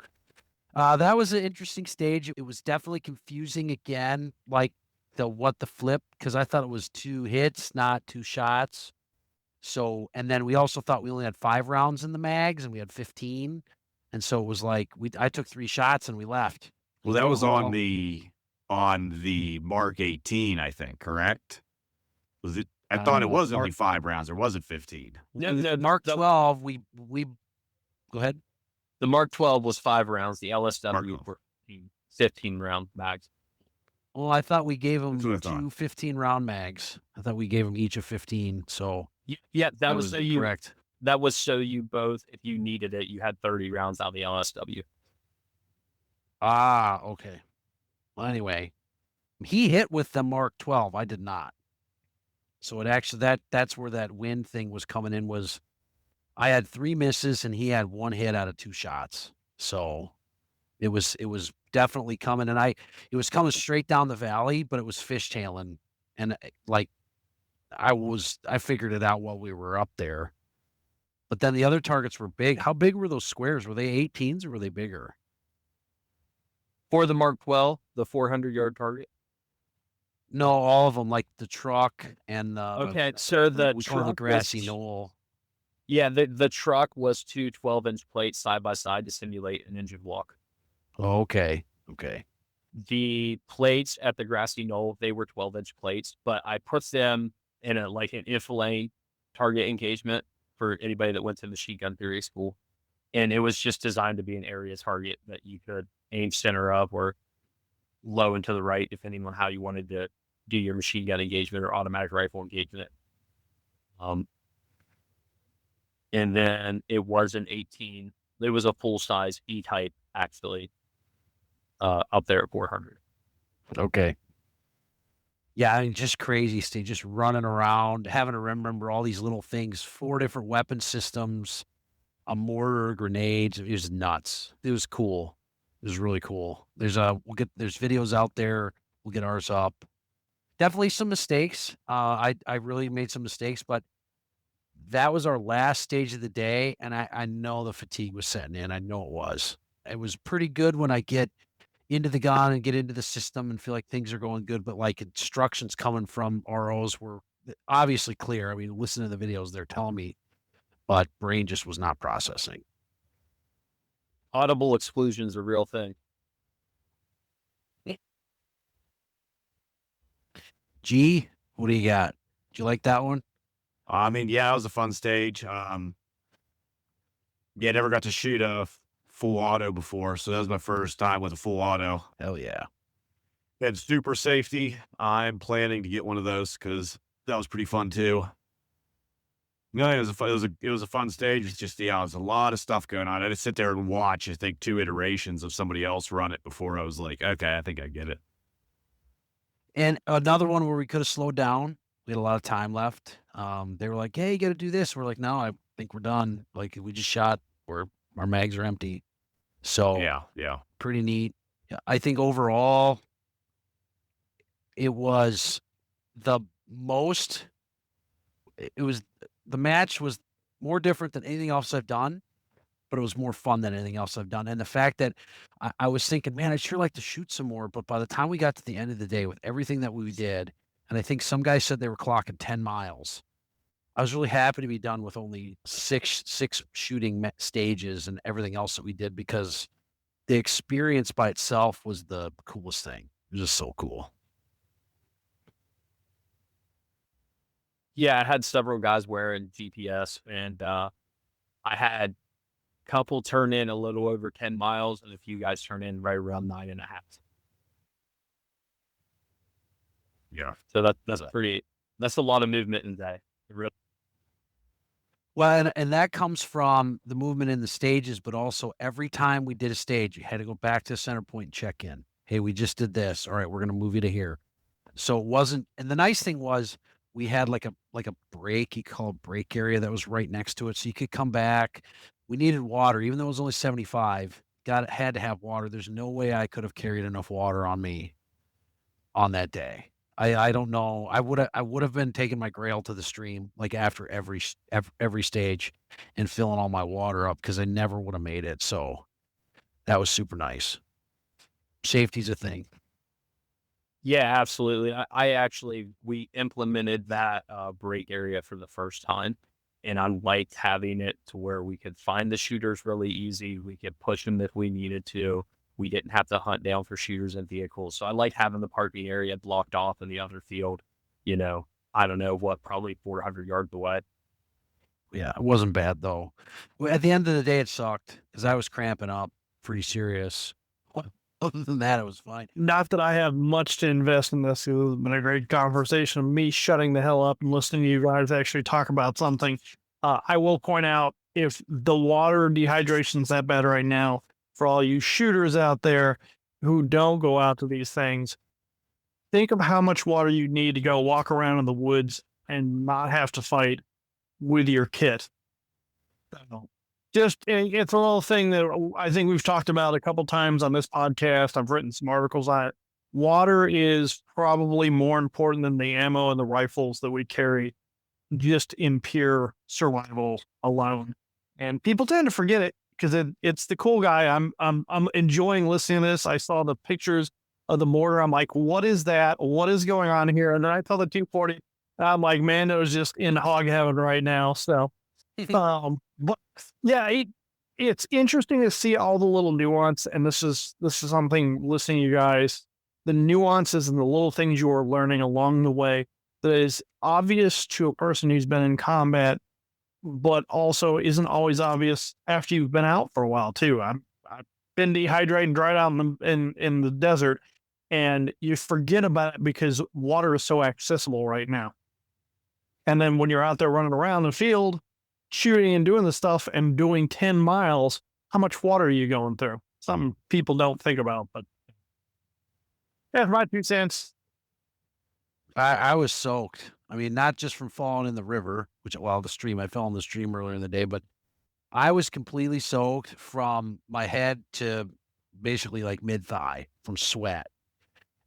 that was an interesting stage. It was definitely confusing again, like the flip, because I thought it was 2 hits, not 2 shots. So, and then we also thought we only had 5 rounds in the mags, and we had 15. And so it was like I took 3 shots and we left. Well, that was on the Mark 18, I think, correct? Was it? I thought it was only 5 rounds, or was it 15? No, Mark 12, we go ahead. The Mark 12 was 5 rounds. The LSW Mark were 15 round mags. Well, I thought we gave them That's what I thought. 2 15-round mags. I thought we gave them each a 15. So Yeah, that was so you. correct. That was so you both, if you needed it, you had 30 rounds out of the LSW. Ah, okay. Well, anyway, he hit with the Mark 12. I did not. So it actually that's where that wind thing was coming in. Was I had 3 misses and he had 1 hit out of 2 shots. So it was definitely coming, and it was coming straight down the valley, but it was fishtailing, and like I figured it out while we were up there. But then the other targets were big. How big were those squares? Were they 18s or were they bigger? For the Mark 12, the 400-yard target. No, all of them, like the truck and Okay, so the we call it the truck grassy was, knoll. yeah, the truck was 2 12-inch plates side by side to simulate an engine block. Oh, okay. Okay. The plates at the grassy knoll, they were 12-inch plates, but I put them in an infilade target engagement for anybody that went to machine gun theory school. And it was just designed to be an area target that you could aim center of or low and to the right, depending on how you wanted to do your machine gun engagement or automatic rifle engagement. And then it was an 18. It was a full size E-type, actually, up there at 400. Okay. Yeah, I mean, just crazy, Steve. Just running around, having to remember all these little things, 4 different weapon systems, a mortar, grenades. It was nuts. It was cool. It was really cool. There's videos out there. We'll get ours up. Definitely some mistakes. I really made some mistakes, but that was our last stage of the day, and I know the fatigue was setting in. I know it was. It was pretty good when I get into the gun and get into the system and feel like things are going good, but like instructions coming from ROs were obviously clear. I mean, listen to the videos, they're telling me, but brain just was not processing. Audible exclusion's a real thing. G, what do you got? Did you like that one? I mean, yeah, it was a fun stage. Yeah, never got to shoot a full auto before, so that was my first time with a full auto. Hell yeah. And super safety. I'm planning to get one of those because that was pretty fun too. No, it was a fun stage. It's just, yeah, there's a lot of stuff going on. I just sit there and watch, I think, 2 iterations of somebody else run it before I was like, okay, I think I get it. And another one where we could have slowed down. We had a lot of time left. They were like, "Hey, you got to do this." We're like, "No, I think we're done. Like we just shot. Our mags are empty." So Yeah. pretty neat. Yeah, I think overall, it was the most. It was the match was more different than anything else I've done, but it was more fun than anything else I've done. And the fact that I was thinking, man, I'd sure like to shoot some more. But by the time we got to the end of the day with everything that we did, and I think some guys said they were clocking 10 miles. I was really happy to be done with only six shooting stages and everything else that we did because the experience by itself was the coolest thing. It was just so cool. Yeah, I had several guys wearing GPS, and I had a couple turn in a little over 10 miles, and a few guys turn in right around 9.5. Yeah. So that's a lot of movement in a day. It really. Well, and that comes from the movement in the stages, but also every time we did a stage, you had to go back to the center point and check in. Hey, we just did this. All right, we're gonna move you to here. So it wasn't, and the nice thing was we had like a break, you call it break area that was right next to it. So you could come back. We needed water, even though it was only 75. Had to have water. There's no way I could have carried enough water on me on that day. I don't know. I would have been taking my Grail to the stream like after every stage and filling all my water up because I never would have made it. So that was super nice. Safety's a thing. Yeah, absolutely. We implemented that break area for the first time, and I liked having it to where we could find the shooters really easy. We could push them if we needed to. We didn't have to hunt down for shooters and vehicles. So I liked having the parking area blocked off in the other field. I don't know what, probably 400 yards away. Yeah, it wasn't bad though. Well, at the end of the day, it sucked because I was cramping up pretty serious. Other than that, it was fine. Not that I have much to invest in this. It's been a great conversation of me shutting the hell up and listening to you guys actually talk about something. I will point out if the water dehydration is that bad right now, for all you shooters out there who don't go out to these things, think of how much water you need to go walk around in the woods and not have to fight with your kit. It's a little thing that I think we've talked about a couple times on this podcast. I've written some articles on it. Water is probably more important than the ammo and the rifles that we carry just in pure survival alone. And people tend to forget it because it's the cool guy. I'm enjoying listening to this. I saw the pictures of the mortar. I'm like, what is that? What is going on here? And then I saw the 240. I'm like, man, it was just in hog heaven right now. So, but yeah, it's interesting to see all the little nuance. And this is something, listening to you guys, the nuances and the little things you are learning along the way that is obvious to a person who's been in combat, but also isn't always obvious after you've been out for a while too. I've been dehydrated, dried out in the desert, and you forget about it because water is so accessible right now. And then when you're out there running around the field, shooting and doing the stuff and doing 10 miles, how much water are you going through? Something people don't think about, but yeah, my 2 cents. I was soaked. I mean, not just from falling in the river, the stream, I fell in the stream earlier in the day, but I was completely soaked from my head to basically like mid thigh from sweat.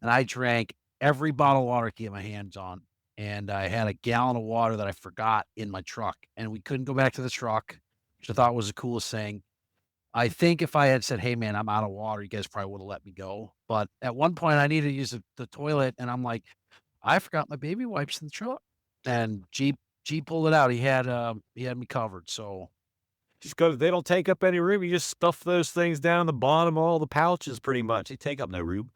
And I drank every bottle of water I could get my hands on. And I had a gallon of water that I forgot in my truck, and we couldn't go back to the truck, which I thought was the coolest thing. I think if I had said, "Hey man, I'm out of water," you guys probably would have let me go. But at one point I needed to use the toilet, and I'm like, I forgot my baby wipes in the truck. And G pulled it out. He had me covered. So Just because they don't take up any room, you just stuff those things down the bottom of all the pouches pretty much. They take up no room.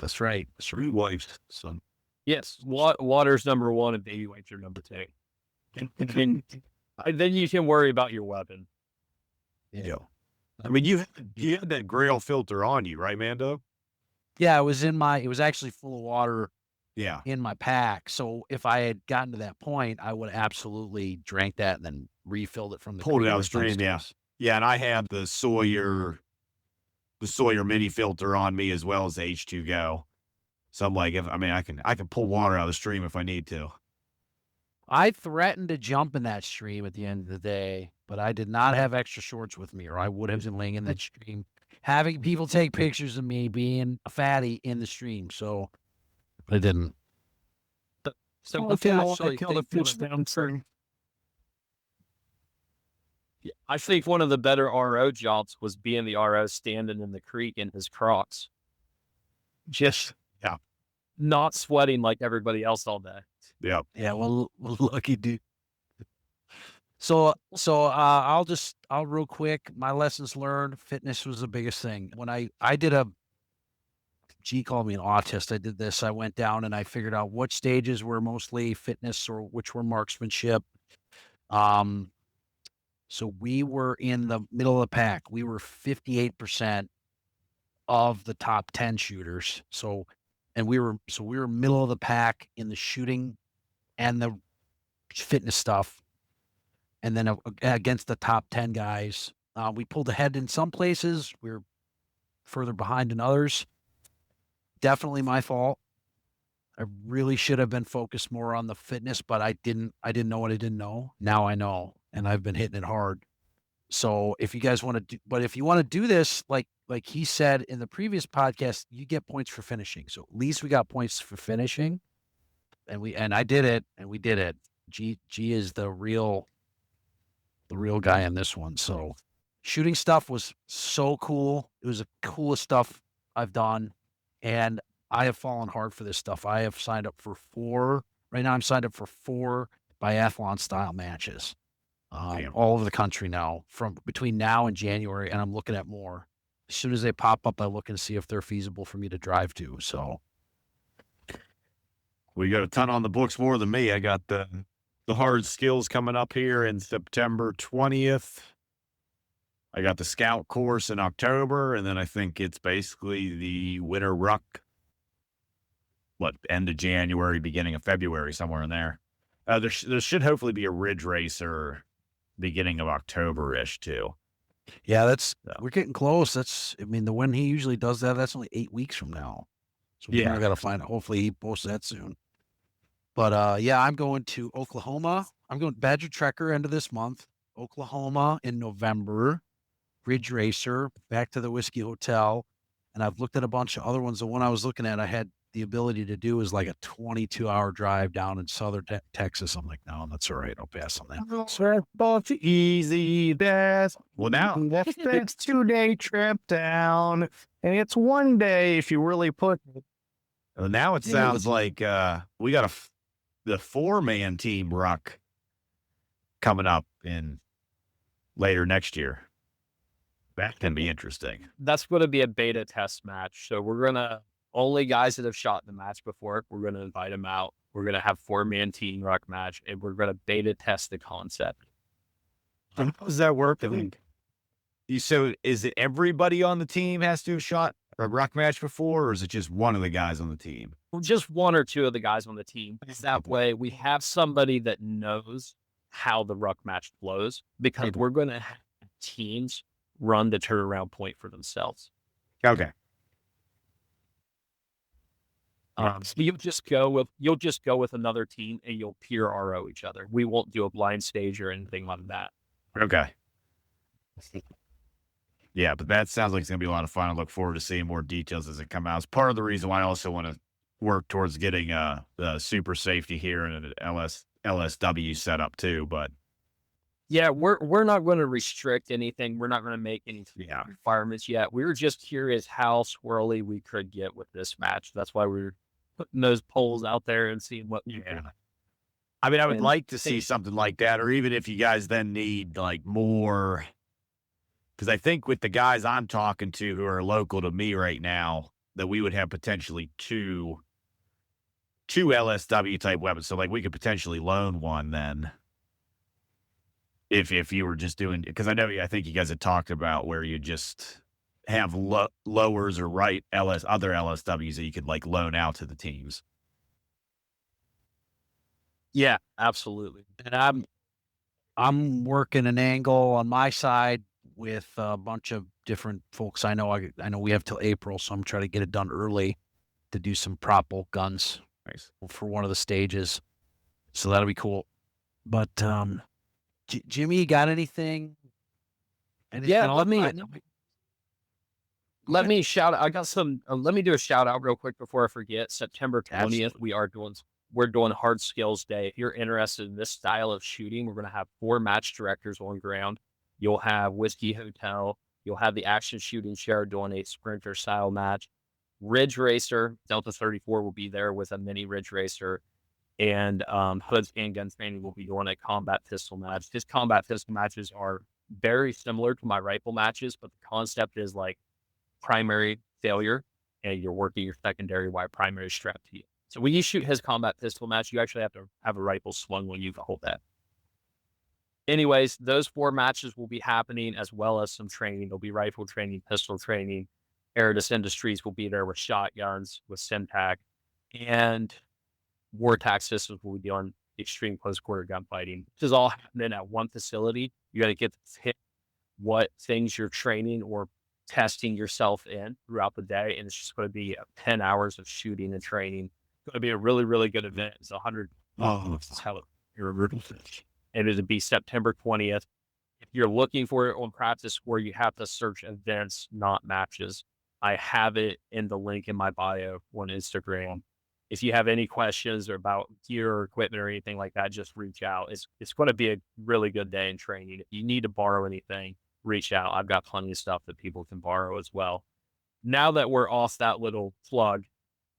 that's right. Root wipes, son. Yes, water's number one and baby wipes are number 2. And then you can worry about your weapon. Yeah. I mean, you had that Grail filter on you, right, Mando? Yeah, it was actually full of water Yeah. in my pack. So if I had gotten to that point, I would absolutely drank that and then refilled it from the Pulled it creek out where of the it's stream, yeah. nice. Yeah, and I have the Sawyer mini filter on me as well as the H2Go. So I'm like, I can pull water out of the stream if I need to. I threatened to jump in that stream at the end of the day, but I did not have extra shorts with me, or I would have been laying in that stream, having people take pictures of me being a fatty in the stream. So I didn't. So I killed actually a think fish downstream. I think one of the better RO jobs was being the RO standing in the creek in his Crocs, just Yeah. not sweating like everybody else all day. Yeah. Yeah, well, lucky dude. So I'll real quick, my lessons learned, fitness was the biggest thing. When I did G called me an autist. I did this. I went down and I figured out what stages were mostly fitness or which were marksmanship. So we were in the middle of the pack. We were 58% of the top 10 shooters. So we were middle of the pack in the shooting and the fitness stuff. And then against the top 10 guys, we pulled ahead in some places. We were further behind in others. Definitely my fault. I really should have been focused more on the fitness, but I didn't know what I didn't know. Now I know, and I've been hitting it hard. So if you guys want to if you want to do this, like he said in the previous podcast, you get points for finishing. So at least we got points for finishing, and I did it, and we did it. G is the real guy in this one. So shooting stuff was so cool. It was the coolest stuff I've done, and I have fallen hard for this stuff. I have signed up for 4. Right now I'm signed up for 4 biathlon style matches. All over the country now from between now and January, and I'm looking at more. As soon as they pop up, I look and see if they're feasible for me to drive to. So We got a ton on the books more than me. I got the hard skills coming up here in September 20th. I got the scout course in October, and then I think it's basically the winter ruck. End of January, beginning of February, somewhere in there. There should hopefully be a Ridge Racer beginning of October-ish too. yeah, we're getting close. When he usually does that, that's only 8 weeks from now. So we got to find it. Hopefully he posts that soon. But yeah, I'm going to Oklahoma. I'm going Badger Trekker end of this month. Oklahoma in November. Ridge Racer, back to the Whiskey Hotel. And I've looked at a bunch of other ones. The one I was looking at, I had the ability to do is like a 22-hour drive down in southern Texas. I'm like, no, that's all right. I'll pass on that. Easy, that's Well, now that's 2-day trip down, and it's 1 day if you really put it. now it sounds like we got the 4-man team ruck coming up in later next year. That can be interesting. That's going to be a beta test match. So we're going to only guys that have shot the match before, we're going to invite them out. We're going to have 4-man team ruck match, and we're going to beta test the concept. How does that work? So is it everybody on the team has to have shot a ruck match before, or is it just one of the guys on the team? Just 1 or 2 of the guys on the team. That way we have somebody that knows how the ruck match flows, because we're going to have teams run the turnaround point for themselves. Okay. So you'll just go with another team and you'll peer RO each other. We won't do a blind stage or anything like that. Okay. Yeah, but that sounds like it's going to be a lot of fun. I look forward to seeing more details as it come out. It's part of the reason why I also want to work towards getting the super safety here and an LSW set up too. But yeah, we're not going to restrict anything. We're not going to make any requirements yet. We were just curious how swirly we could get with this match. That's why we're putting those polls out there and seeing what. I mean, I would like to see something like that, or even if you guys then need like more, because I think with the guys I'm talking to who are local to me right now, that we would have potentially two LSW type weapons. So like we could potentially loan one then. If you were just doing, because I think you guys had talked about where you just have lowers or other LSWs that you could like loan out to the teams. Yeah, absolutely. And I'm working an angle on my side with a bunch of different folks. I know we have till April, so I'm trying to get it done early to do some prop bolt guns Nice. for one of the stages. So that'll be cool. But Jimmy, you got anything? Yeah, else? let me shout out. I got some. Let me do a shout out real quick before I forget. September 20th, we're doing Hard Skills Day. If you're interested in this style of shooting, we're going to have 4 match directors on ground. You'll have Whiskey Hotel. You'll have the Action Shooting Share doing a sprinter style match. Ridge Racer, Delta 34 will be there with a mini Ridge Racer. And Hood's Handgun Training will be doing a combat pistol match. His combat pistol matches are very similar to my rifle matches, but the concept is like primary failure, and you're working your secondary while primary strapped to you. So when you shoot his combat pistol match, you actually have to have a rifle slung when you hold that. Anyways, those 4 matches will be happening, as well as some training. There'll be rifle training, pistol training. Aridus Industries will be there with shotguns, with Simtac, and Wartac Systems will be doing extreme close quarter gunfighting. This is all happening at one facility. You got to get to hit what things you're training or testing yourself in throughout the day, and it's just going to be 10 hours of shooting and training. It's going to be a really, really good event. It's 100. Oh, and it'll be September 20th. If you're looking for it on Practice Score, you have to search events, not matches. I have it in the link in my bio on Instagram. If you have any questions or about gear or equipment or anything like that, just reach out. It's going to be a really good day in training. If you need to borrow anything, reach out. I've got plenty of stuff that people can borrow as well. Now that we're off that little plug,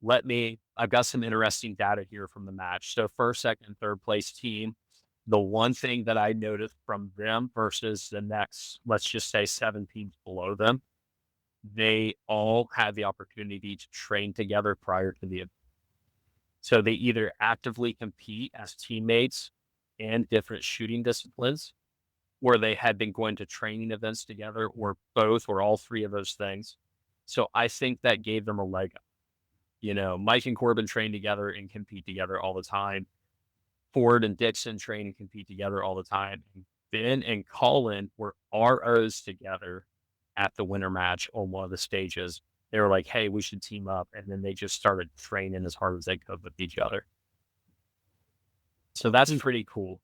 I've got some interesting data here from the match. So first, second, and third place team, the one thing that I noticed from them versus the next, let's just say 7 teams below them, they all had the opportunity to train together prior to the event. So they either actively compete as teammates in different shooting disciplines, or they had been going to training events together, or both, or all 3 of those things. So I think that gave them a leg up. You know, Mike and Corbin train together and compete together all the time. Ford and Dixon train and compete together all the time. Ben and Colin were ROs together at the winter match on one of the stages. They were like, hey, we should team up. And then they just started training as hard as they could with each other. So that's pretty cool.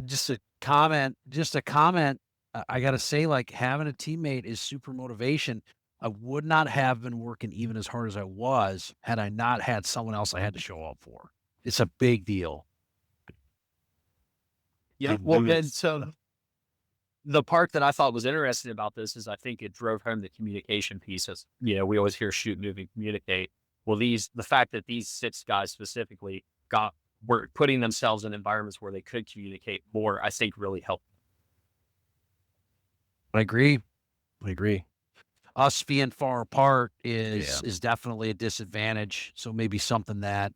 Just a comment. I got to say, like, having a teammate is super motivation. I would not have been working even as hard as I was had I not had someone else I had to show up for. It's a big deal. Yeah. Well, and so the part that I thought was interesting about this is I think it drove home the communication pieces. You know, we always hear shoot, move, and communicate. Well, the fact that these 6 guys specifically were putting themselves in environments where they could communicate more, I think really helped. I agree. Us being far apart is definitely a disadvantage. So maybe something that.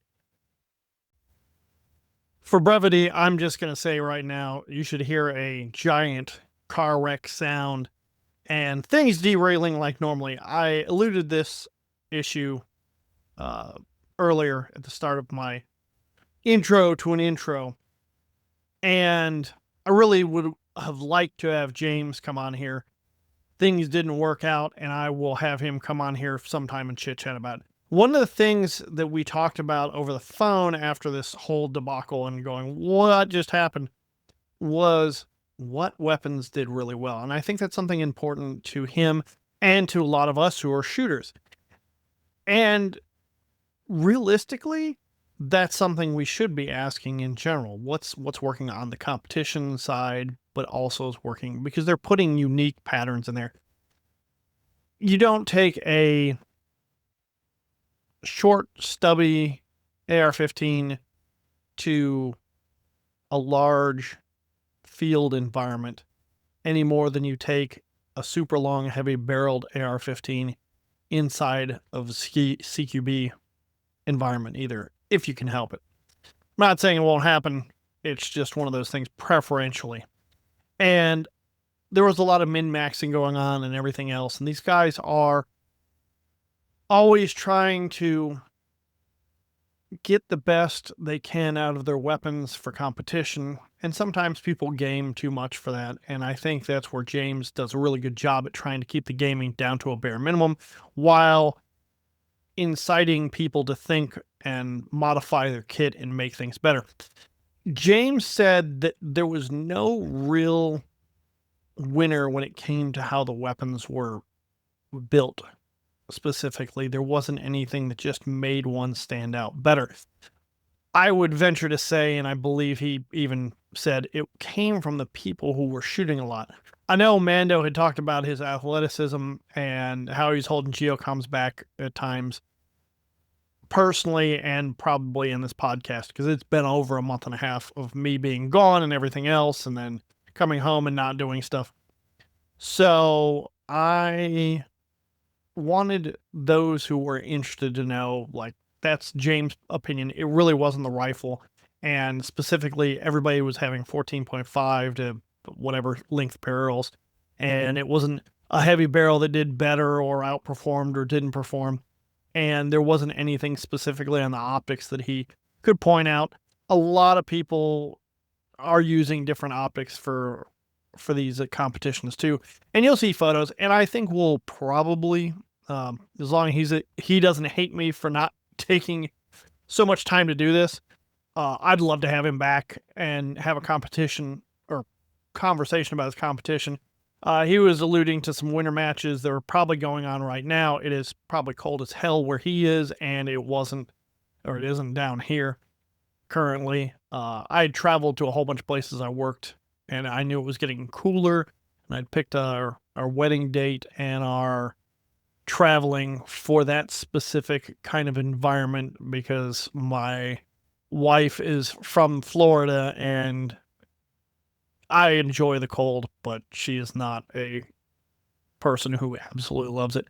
For brevity, I'm just going to say right now, you should hear a giant car wreck sound and things derailing like normally. I alluded this issue earlier at the start of my intro to an intro, and I really would have liked to have James come on here. Things didn't work out, and I will have him come on here sometime and chit chat about it. One of the things that we talked about over the phone after this whole debacle and going, what just happened, was what weapons did really well. And I think that's something important to him and to a lot of us who are shooters. And realistically, that's something we should be asking in general. What's working on the competition side, but also is working, because they're putting unique patterns in there. You don't take a short, stubby AR-15 to a large field environment any more than you take a super long, heavy barreled AR-15 inside of a CQB environment either, if you can help it. I'm not saying it won't happen. It's just one of those things preferentially. And there was a lot of min-maxing going on and everything else. And these guys are always trying to get the best they can out of their weapons for competition. And sometimes people game too much for that. And I think that's where James does a really good job at trying to keep the gaming down to a bare minimum while inciting people to think and modify their kit and make things better. James said that there was no real winner when it came to how the weapons were built. Specifically, there wasn't anything that just made one stand out better. I would venture to say, and I believe he even said, it came from the people who were shooting a lot. I know Mando had talked about his athleticism and how he's holding geocoms back at times, personally and probably in this podcast, because it's been over a month and a half of me being gone and everything else, and then coming home and not doing stuff. So I wanted those who were interested to know, like, that's James' opinion. It really wasn't the rifle. And specifically, everybody was having 14.5 to whatever length barrels. And it wasn't a heavy barrel that did better or outperformed or didn't perform. And there wasn't anything specifically on the optics that he could point out. A lot of people are using different optics for these competitions too. And you'll see photos. And I think we'll probably, as long as he doesn't hate me for not taking so much time to do this, I'd love to have him back and have a competition or conversation about his competition. He was alluding to some winter matches that are probably going on right now. It is probably cold as hell where he is, and it isn't down here currently. I had traveled to a whole bunch of places I worked, and I knew it was getting cooler, and I'd picked our wedding date and our traveling for that specific kind of environment because my wife is from Florida and I enjoy the cold, but she is not a person who absolutely loves it.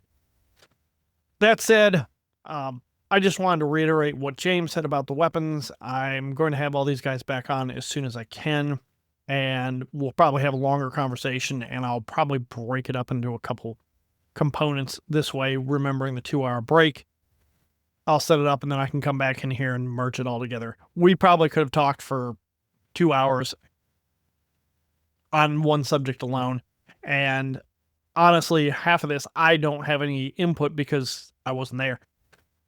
That said, I just wanted to reiterate what James said about the weapons. I'm going to have all these guys back on as soon as I can, and we'll probably have a longer conversation, and I'll probably break it up into a couple components this way, remembering the 2-hour break. I'll set it up, and then I can come back in here and merge it all together. We probably could have talked for 2 hours on one subject alone, and honestly, half of this I don't have any input because I wasn't there.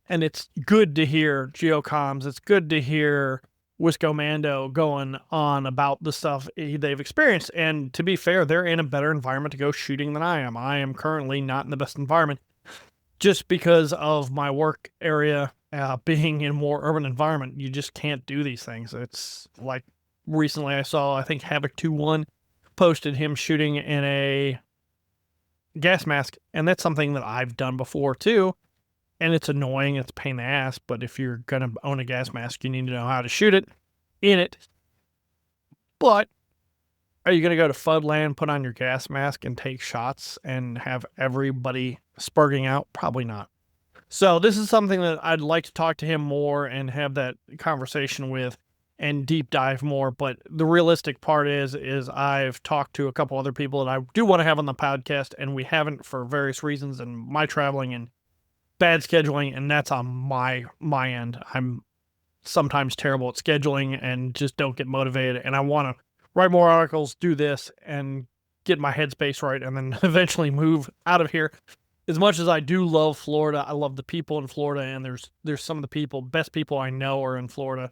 And it's good to hear geocomms. It's good to hear Wisco Mando going on about the stuff they've experienced. And to be fair, they're in a better environment to go shooting than I am. I am currently not in the best environment just because of my work area being in a more urban environment. You just can't do these things. It's like recently I saw, I think Havoc 2-1 posted him shooting in a gas mask. And that's something that I've done before too. And it's annoying, it's a pain in the ass, but if you're going to own a gas mask, you need to know how to shoot it in it. But are you going to go to Fudland, put on your gas mask, and take shots and have everybody spurging out? Probably not. So this is something that I'd like to talk to him more and have that conversation with and deep dive more. But the realistic part is I've talked to a couple other people that I do want to have on the podcast, and we haven't for various reasons, and my traveling and bad scheduling, and that's on my end. I'm sometimes terrible at scheduling and just don't get motivated, and I want to write more articles, do this, and get my headspace right, and then eventually move out of here. As much as I do love Florida, I love the people in Florida, and there's some of the best people I know are in Florida.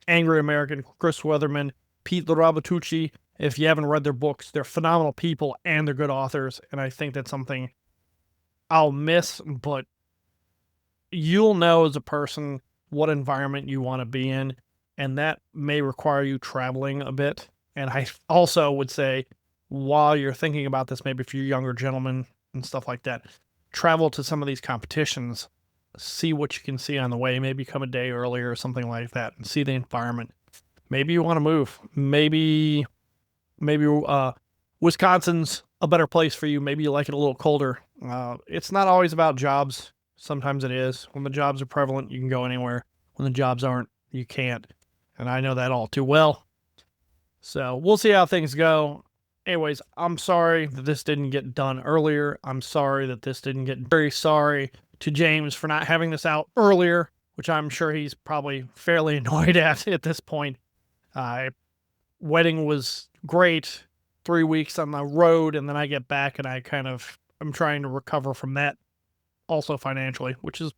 Angry American, Chris Weatherman, Pete LaRabatucci. If you haven't read their books, they're phenomenal people, and they're good authors, and I think that's something I'll miss, but you'll know as a person what environment you want to be in, and that may require you traveling a bit. And I also would say, while you're thinking about this, maybe if you're younger gentlemen and stuff like that, travel to some of these competitions, see what you can see on the way, maybe come a day earlier or something like that, and see the environment. Maybe you want to move. Maybe Wisconsin's a better place for you. Maybe you like it a little colder. It's not always about jobs. Sometimes it is. When the jobs are prevalent, you can go anywhere. When the jobs aren't, you can't. and I know that all too well. So we'll see how things go. Anyways, I'm sorry that this didn't get done earlier. I'm sorry that this didn't get very sorry to James for not having this out earlier, which I'm sure he's probably fairly annoyed at this point. Wedding was great. 3 weeks on the road, and then I get back and I'm trying to recover from that also financially, which is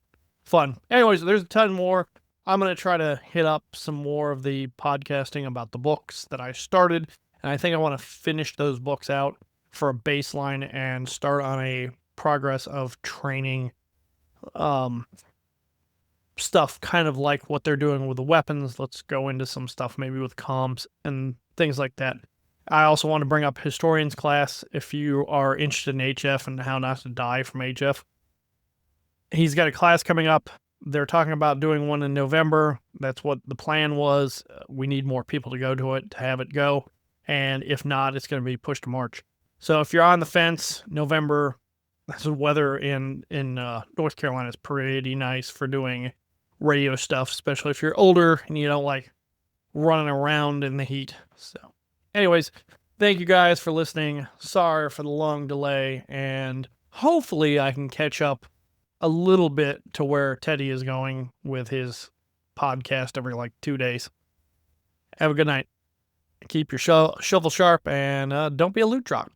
fun. Anyways, there's a ton more. I'm going to try to hit up some more of the podcasting about the books that I started, and I think I want to finish those books out for a baseline and start on a progress of training stuff kind of like what they're doing with the weapons. Let's go into some stuff maybe with comms and things like that. I also want to bring up Historian's class if you are interested in HF and how not to die from HF. He's got a class coming up. They're talking about doing one in November. That's what the plan was. We need more people to go to it to have it go. And if not, it's going to be pushed to March. So if you're on the fence, November, the weather in North Carolina is pretty nice for doing radio stuff, especially if you're older and you don't like running around in the heat. So anyways, thank you guys for listening. Sorry for the long delay, and hopefully I can catch up a little bit to where Teddy is going with his podcast every 2 days. Have a good night. Keep your shovel sharp, and don't be a loot drop.